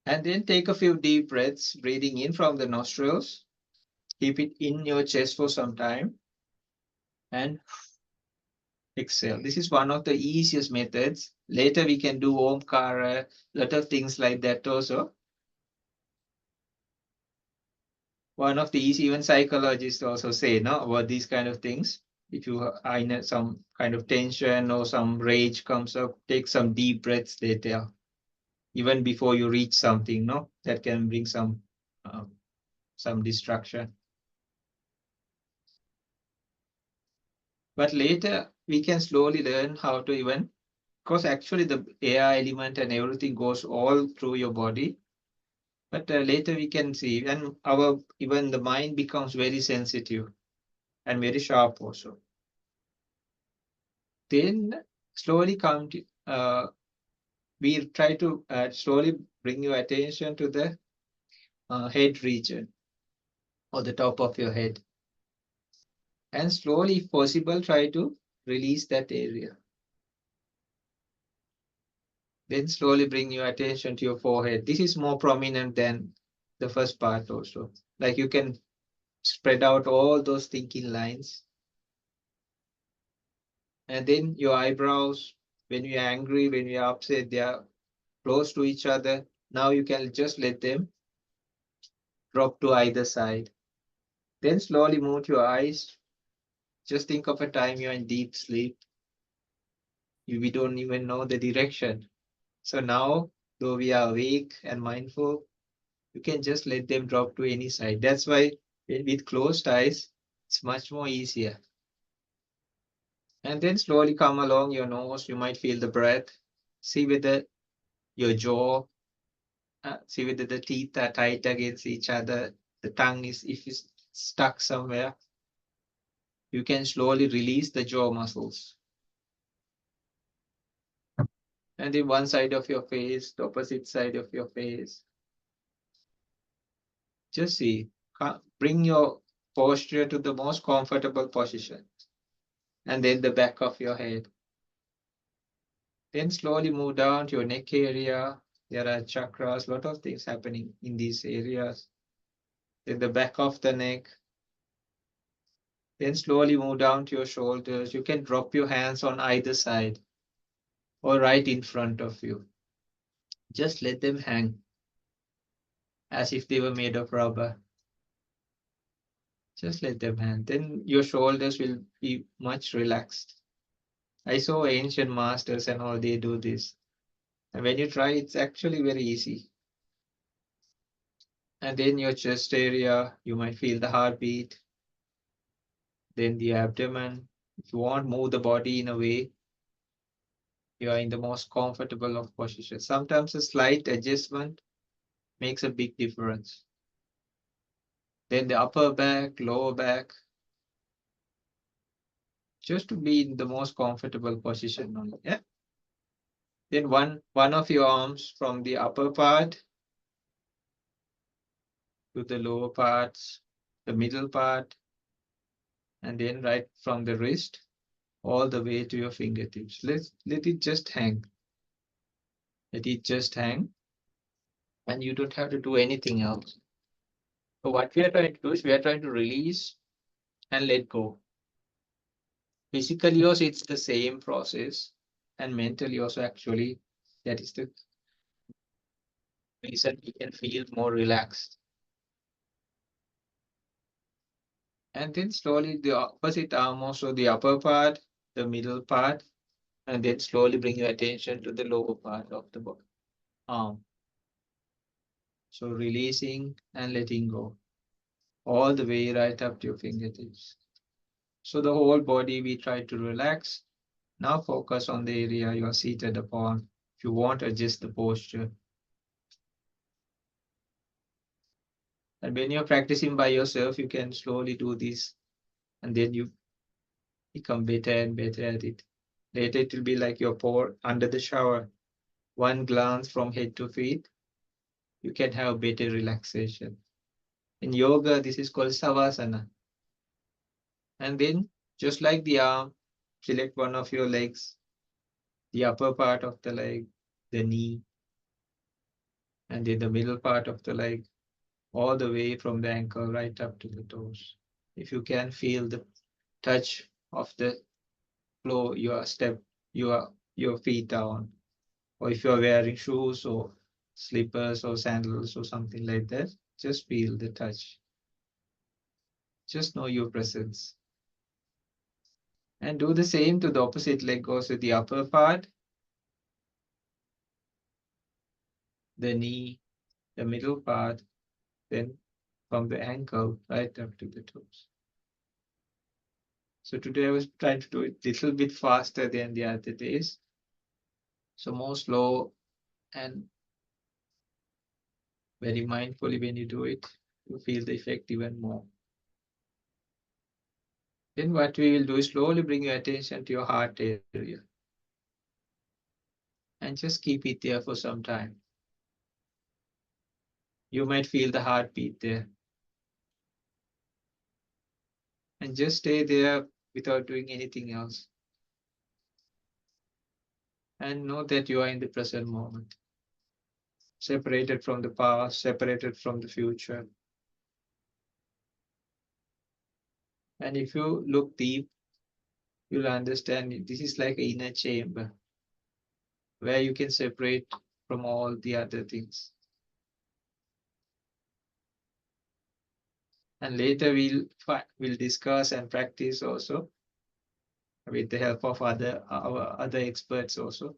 Speaker 5: And then take a few deep breaths, breathing in from the nostrils. Keep it in your chest for some time and exhale. This is one of the easiest methods. Later we can do Omkara, lot of things like that also. One of the easy, even psychologists also say, no, about these kind of things. If you are in some kind of tension or some rage comes up, take some deep breaths later, even before you reach something, no, that can bring some distraction. But later we can slowly learn how to even, because actually the air element and everything goes all through your body. But later we can see, and our even the mind becomes very sensitive and very sharp also. Then slowly come to, we try to slowly bring your attention to the head region or the top of your head. And slowly, if possible, try to release that area. Then slowly bring your attention to your forehead. This is more prominent than the first part also. Like you can spread out all those thinking lines. And then your eyebrows, when you're angry, when you're upset, they are close to each other. Now you can just let them drop to either side. Then slowly move your eyes. Just think of a time you're in deep sleep. We don't even know the direction. So now, though we are awake and mindful, you can just let them drop to any side. That's why with closed eyes, it's much more easier. And then slowly come along your nose. You might feel the breath. See whether your jaw, see whether the teeth are tight against each other. The tongue is, if it's stuck somewhere, you can slowly release the jaw muscles. And then one side of your face, the opposite side of your face. Just see, bring your posture to the most comfortable position. And then the back of your head. Then slowly move down to your neck area. There are chakras, a lot of things happening in these areas. Then the back of the neck. Then slowly move down to your shoulders. You can drop your hands on either side or right in front of you. Just let them hang as if they were made of rubber. Just let them hang. Then your shoulders will be much relaxed. I saw ancient masters and all, they do this. And when you try, it's actually very easy. And then your chest area, you might feel the heartbeat. Then the abdomen. If you want, move the body in a way you are in the most comfortable of positions. Sometimes a slight adjustment makes a big difference. Then the upper back, lower back, just to be in the most comfortable position only. Yeah. Then one of your arms from the upper part to the lower parts, the middle part, and then right from the wrist all the way to your fingertips. Let it just hang. Let it just hang, and you don't have to do anything else. So what we are trying to do is we are trying to release and let go. Physically also it's the same process, and mentally also actually that is the reason we can feel more relaxed. And then slowly the opposite arm, also the upper part, the middle part, and then slowly bring your attention to the lower part of the arm. So releasing and letting go. all the way right up to your fingertips. So the whole body we try to relax. Now focus on the area you are seated upon. If you want, adjust the posture. And when you're practicing by yourself, you can slowly do this, and then you become better and better at it. Later, it will be like your pour under the shower. One glance from head to feet, you can have better relaxation. In yoga, this is called savasana. And then, just like the arm, select one of your legs, the upper part of the leg, the knee, and then the middle part of the leg, all the way from the ankle right up to the toes. If you can feel the touch of the floor, your feet down, or if you're wearing shoes or slippers or sandals or something like that, just feel the touch. Just know your presence. And do the same to the opposite leg, also the upper part, the knee, the middle part, then from the ankle right up to the toes. So today I was trying to do it a little bit faster than the other days. So more slow and very mindfully when you do it, you feel the effect even more. Then what we will do is slowly bring your attention to your heart area. And just keep it there for some time. You might feel the heartbeat there. And just stay there without doing anything else. And know that you are in the present moment. Separated from the past, separated from the future. And if you look deep, you'll understand this is like an inner chamber where you can separate from all the other things. And later we'll discuss and practice also with the help of our other experts also,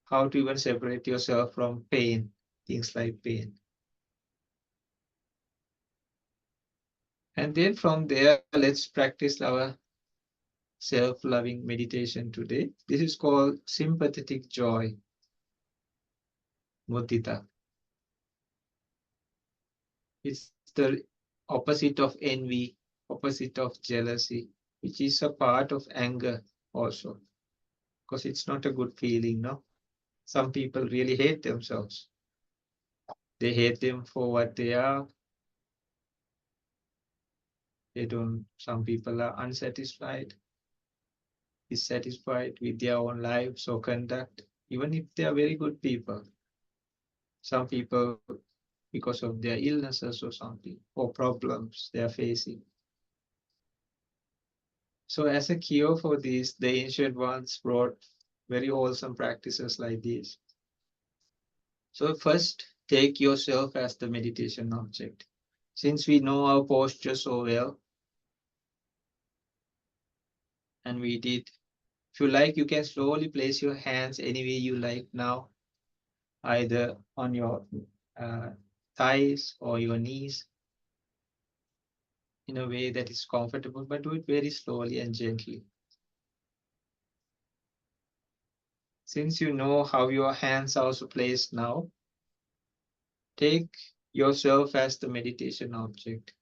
Speaker 5: how to even separate yourself from pain, things like pain. And then from there, let's practice our self-loving meditation today. This is called sympathetic joy, mudita. It's the opposite of envy, opposite of jealousy, which is a part of anger also, because it's not a good feeling, no? Some people really hate themselves. They hate them for what they are. Some people are unsatisfied, dissatisfied with their own lives or conduct, even if they are very good people. Some people, because of their illnesses or something, or problems they are facing. So as a cure for this, the ancient ones brought very wholesome practices like this. So first, take yourself as the meditation object. Since we know our posture so well, and we did, if you like, you can slowly place your hands any way you like now, either on your thighs or your knees, in a way that is comfortable, but do it very slowly and gently. Since you know how your hands are also placed now, take yourself as the meditation object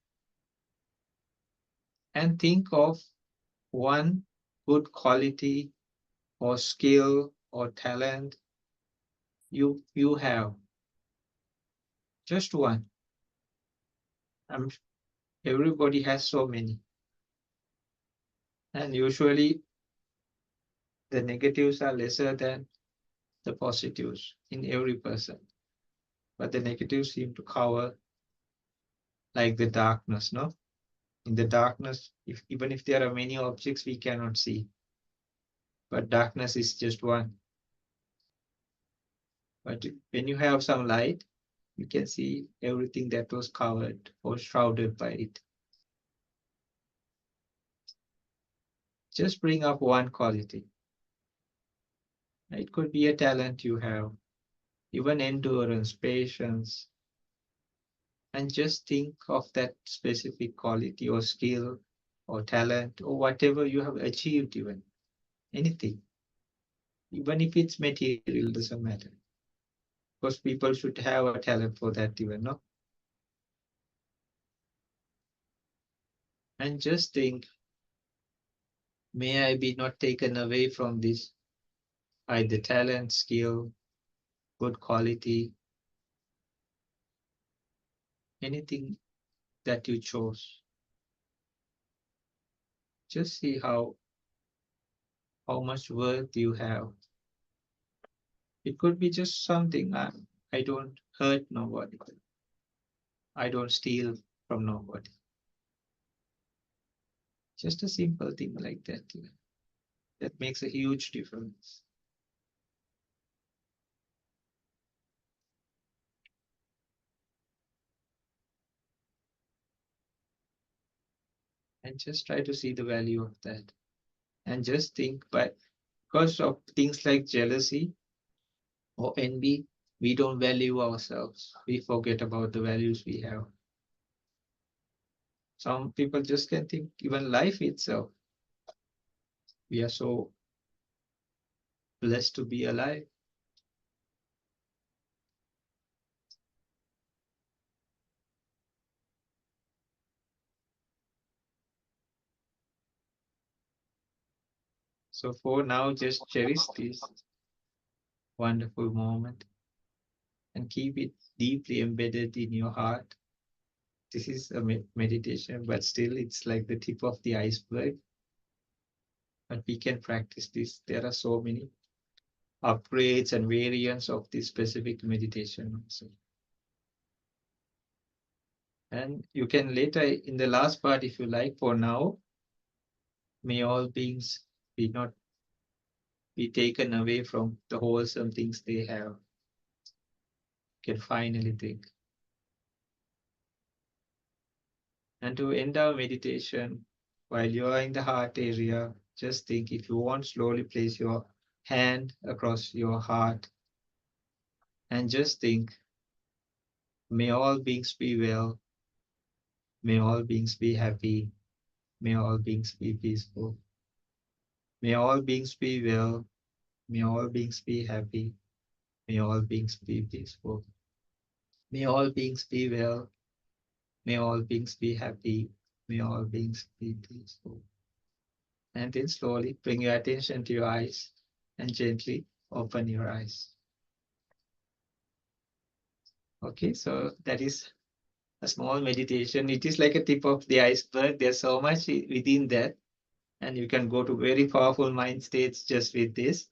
Speaker 5: and think of one good quality or skill or talent you have. Just one. Everybody has so many. And usually the negatives are lesser than the positives in every person. But the negatives seem to cover like the darkness, no? In the darkness, even if there are many objects we cannot see, but darkness is just one. But when you have some light, you can see everything that was covered or shrouded by it. Just bring up one quality. It could be a talent you have, even endurance, patience,
Speaker 2: And just think of that specific quality or skill or talent or whatever you have achieved, even anything, even if it's material, doesn't matter. Because people should have a talent for that, even, no? And just think, may I be not taken away from this, either talent, skill, good quality, anything that you chose. Just see how much worth you have. It could be just something. I don't hurt nobody. I don't steal from nobody. Just a simple thing like that. That makes a huge difference. And just try to see the value of that. And just think, but because of things like jealousy or envy, we don't value ourselves. We forget about the values we have. Some people just can think even life itself. We are so blessed to be alive. So for now, just cherish this wonderful moment and keep it deeply embedded in your heart. This is a meditation, but still it's like the tip of the iceberg. But we can practice this. There are so many upgrades and variants of this specific meditation also. And you can later in the last part, if you like. For now, may all beings be not be taken away from the wholesome things they have. You can finally think. And to end our meditation, while you are in the heart area, just think, if you want, slowly place your hand across your heart and just think, may all beings be well, may all beings be happy, may all beings be peaceful, may all beings be well, may all beings be happy, may all beings be peaceful, may all beings be well, may all beings be happy, may all beings be peaceful. And then slowly bring your attention to your eyes and gently open your eyes. Okay, so that is a small meditation. It is like a tip of the iceberg. There's so much within that, and you can go to very powerful mind states just with this.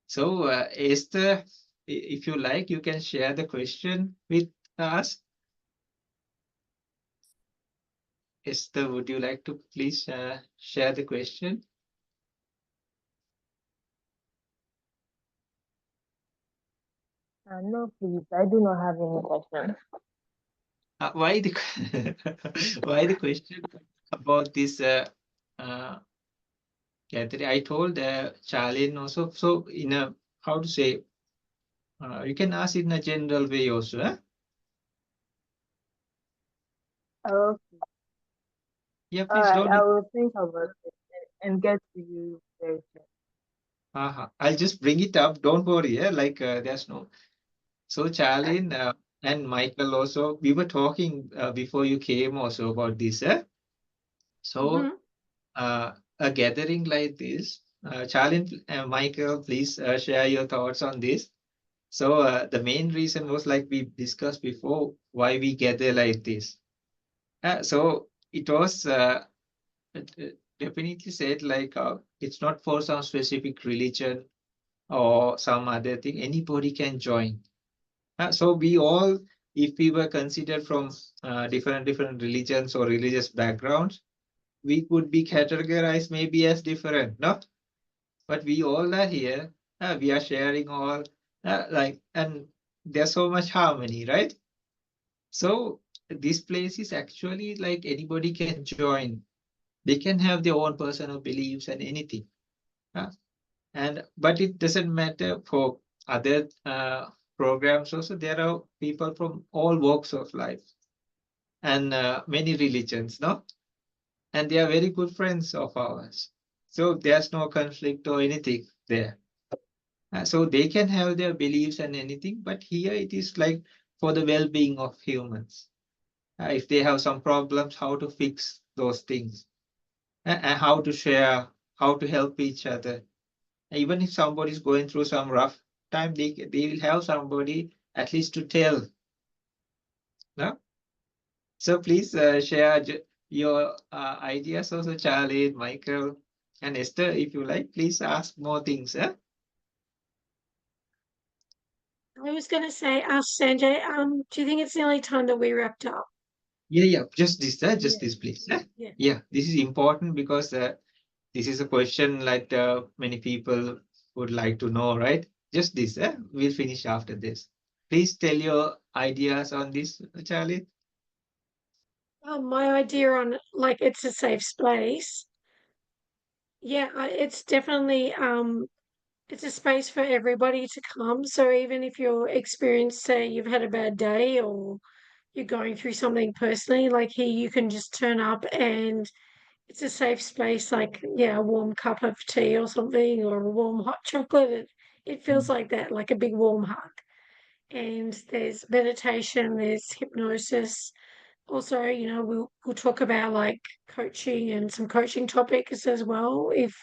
Speaker 2: So, Esther, if you like, you can share the question with us. Esther, would you like to please share the question?
Speaker 6: No, please. I do not have any questions.
Speaker 2: Why the why the question about this Catherine? I told Charlene also. So in a, how to say, you can ask in a general way also.
Speaker 6: Okay.
Speaker 2: Yeah,
Speaker 6: All
Speaker 2: please
Speaker 6: right.
Speaker 2: don't.
Speaker 6: I will think about it and get to you very soon.
Speaker 2: I'll just bring it up. Don't worry. Yeah, like there's no. So Charlene and Michael also, we were talking before you came also about this. So a gathering like this, Charlene and Michael, please share your thoughts on this. So the main reason was, like we discussed before, why we gather like this. So it was definitely said, like it's not for some specific religion or some other thing. Anybody can join. So we all, if we were considered from different religions or religious backgrounds, we could be categorized maybe as different, no? But we all are here. We are sharing all, and there's so much harmony, right? So this place is actually like anybody can join. They can have their own personal beliefs and anything. But it doesn't matter for other
Speaker 5: programs also, there are people from all walks of life and many religions, no? And they are very good friends of ours. So there's no conflict or anything there. So they can have their beliefs and anything, but here it is like for the well-being of humans. If they have some problems, how to fix those things, and how to share, how to help each other. Even if somebody is going through some rough time, they will have somebody at least to tell. No? So please share your ideas also, Charlie, Michael, and Esther, if you like, please ask more things.
Speaker 1: I was going to say, ask Sanjay, do you think it's nearly time that we wrapped up?
Speaker 5: Yeah, just this, please.
Speaker 1: Yeah.
Speaker 5: Yeah, this is important because this is a question like many people would like to know, right? Just this, we'll finish after this. Please tell your ideas on this, Charlie.
Speaker 1: My idea on like it's a safe space. Yeah, it's definitely it's a space for everybody to come. So even if you're experienced, say you've had a bad day or you're going through something personally, like here you can just turn up and it's a safe space, like yeah, a warm cup of tea or something or a warm hot chocolate. It feels like that, like a big warm hug. And there's meditation, there's hypnosis. Also, we'll talk about like coaching and some coaching topics as well. If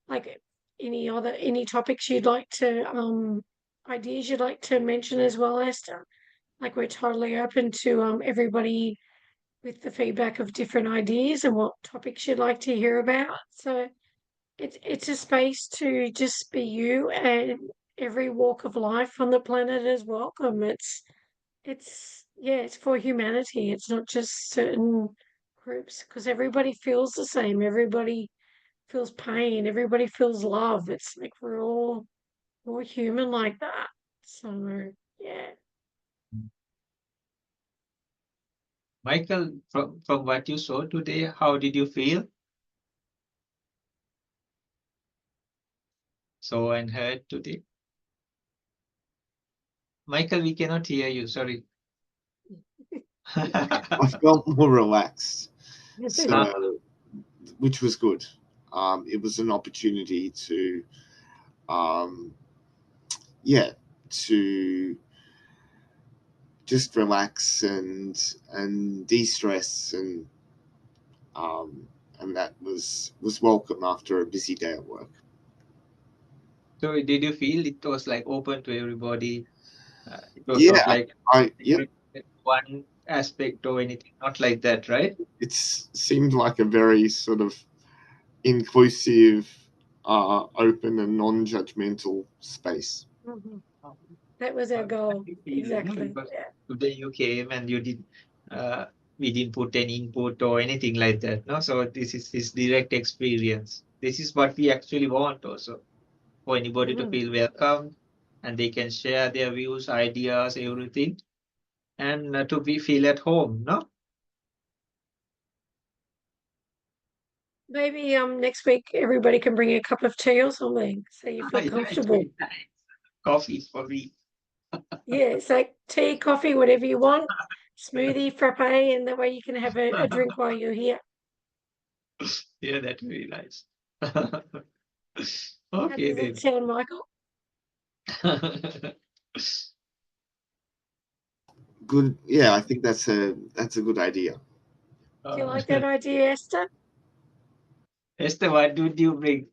Speaker 1: like any topics you'd like to ideas you'd like to mention as well, Esther. Like we're totally open to everybody with the feedback of different ideas and what topics you'd like to hear about. So it's a space to just be you, and every walk of life on the planet is welcome. It's for humanity. It's not just certain groups because everybody feels the same. Everybody feels pain. Everybody feels love. It's like we're all human like that. So yeah.
Speaker 5: Michael, from what you saw today, how did you feel? Saw and heard today? Michael, we cannot hear you. Sorry.
Speaker 4: I felt more relaxed,
Speaker 5: Ah,
Speaker 4: so which was good. It was an opportunity to, yeah, to just relax and de-stress and that was welcome after a busy day at work.
Speaker 5: so did you feel it was like open to everybody? It was
Speaker 4: Yeah,
Speaker 5: not like
Speaker 4: yeah,
Speaker 5: one aspect or anything, not like that, right?
Speaker 4: it seemed like a very sort of inclusive, open and non-judgmental space.
Speaker 1: Mhm. That was our goal. Exactly.
Speaker 5: Because
Speaker 1: Yeah.
Speaker 5: today you came and you did, uh, we didn't put any input or anything like that, no? So this is his direct experience. This is what we actually want also, for anybody to
Speaker 1: Mhm.
Speaker 5: feel welcome and they can share their views, ideas, everything, and to be feel at home, no?
Speaker 1: Maybe next week everybody can bring a cup of tea or something so you feel
Speaker 5: Yeah, it's
Speaker 1: comfortable.
Speaker 5: very nice. Coffee for me.
Speaker 1: Yeah, it's like tea, coffee, whatever you want, smoothie, frappe, and that way you can have a drink while you're here.
Speaker 5: Yeah, that's very nice.
Speaker 1: How
Speaker 5: Okay
Speaker 1: does it
Speaker 5: then.
Speaker 1: sound, Michael?
Speaker 4: Good. Yeah, I think that's a good idea.
Speaker 1: Do you like that idea, Esther?
Speaker 5: Esther, what did you bring?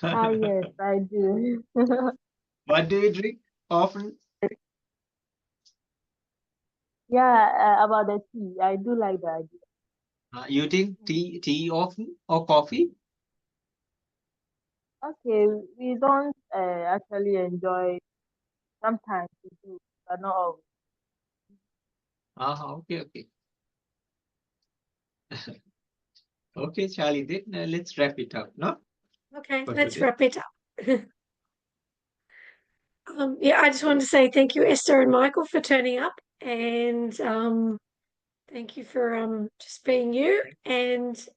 Speaker 6: Ah, yes, I do.
Speaker 5: What do you drink often?
Speaker 6: Yeah, about the tea, I do like the idea.
Speaker 5: You drink tea often or coffee?
Speaker 6: Okay, we don't actually enjoy. Sometimes we do, but not always.
Speaker 5: Okay, okay. Okay, Charlie, then let's wrap it up, no?
Speaker 1: Okay,
Speaker 5: For
Speaker 1: let's
Speaker 5: today.
Speaker 1: wrap it up. Yeah, I just wanted to say thank you, Esther and Michael, for turning up, and thank you for just being you and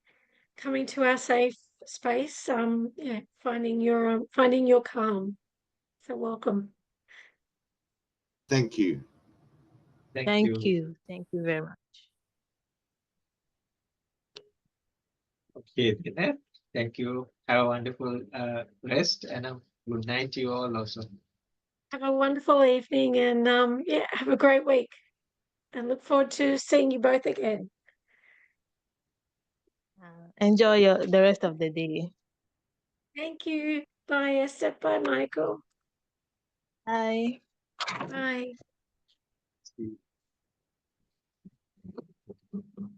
Speaker 1: coming to our safe space. Yeah, finding your calm. So welcome.
Speaker 4: Thank you.
Speaker 6: Thank you. Thank you very much.
Speaker 2: Okay, Dinette. Thank you. Have a wonderful rest and a good night to you all also.
Speaker 1: Have a wonderful evening and yeah, have a great week. And look forward to seeing you both again.
Speaker 6: Enjoy the rest of the day.
Speaker 1: Thank you. Bye, Esther. Bye, Michael.
Speaker 6: Bye.
Speaker 1: Bye.
Speaker 2: See you.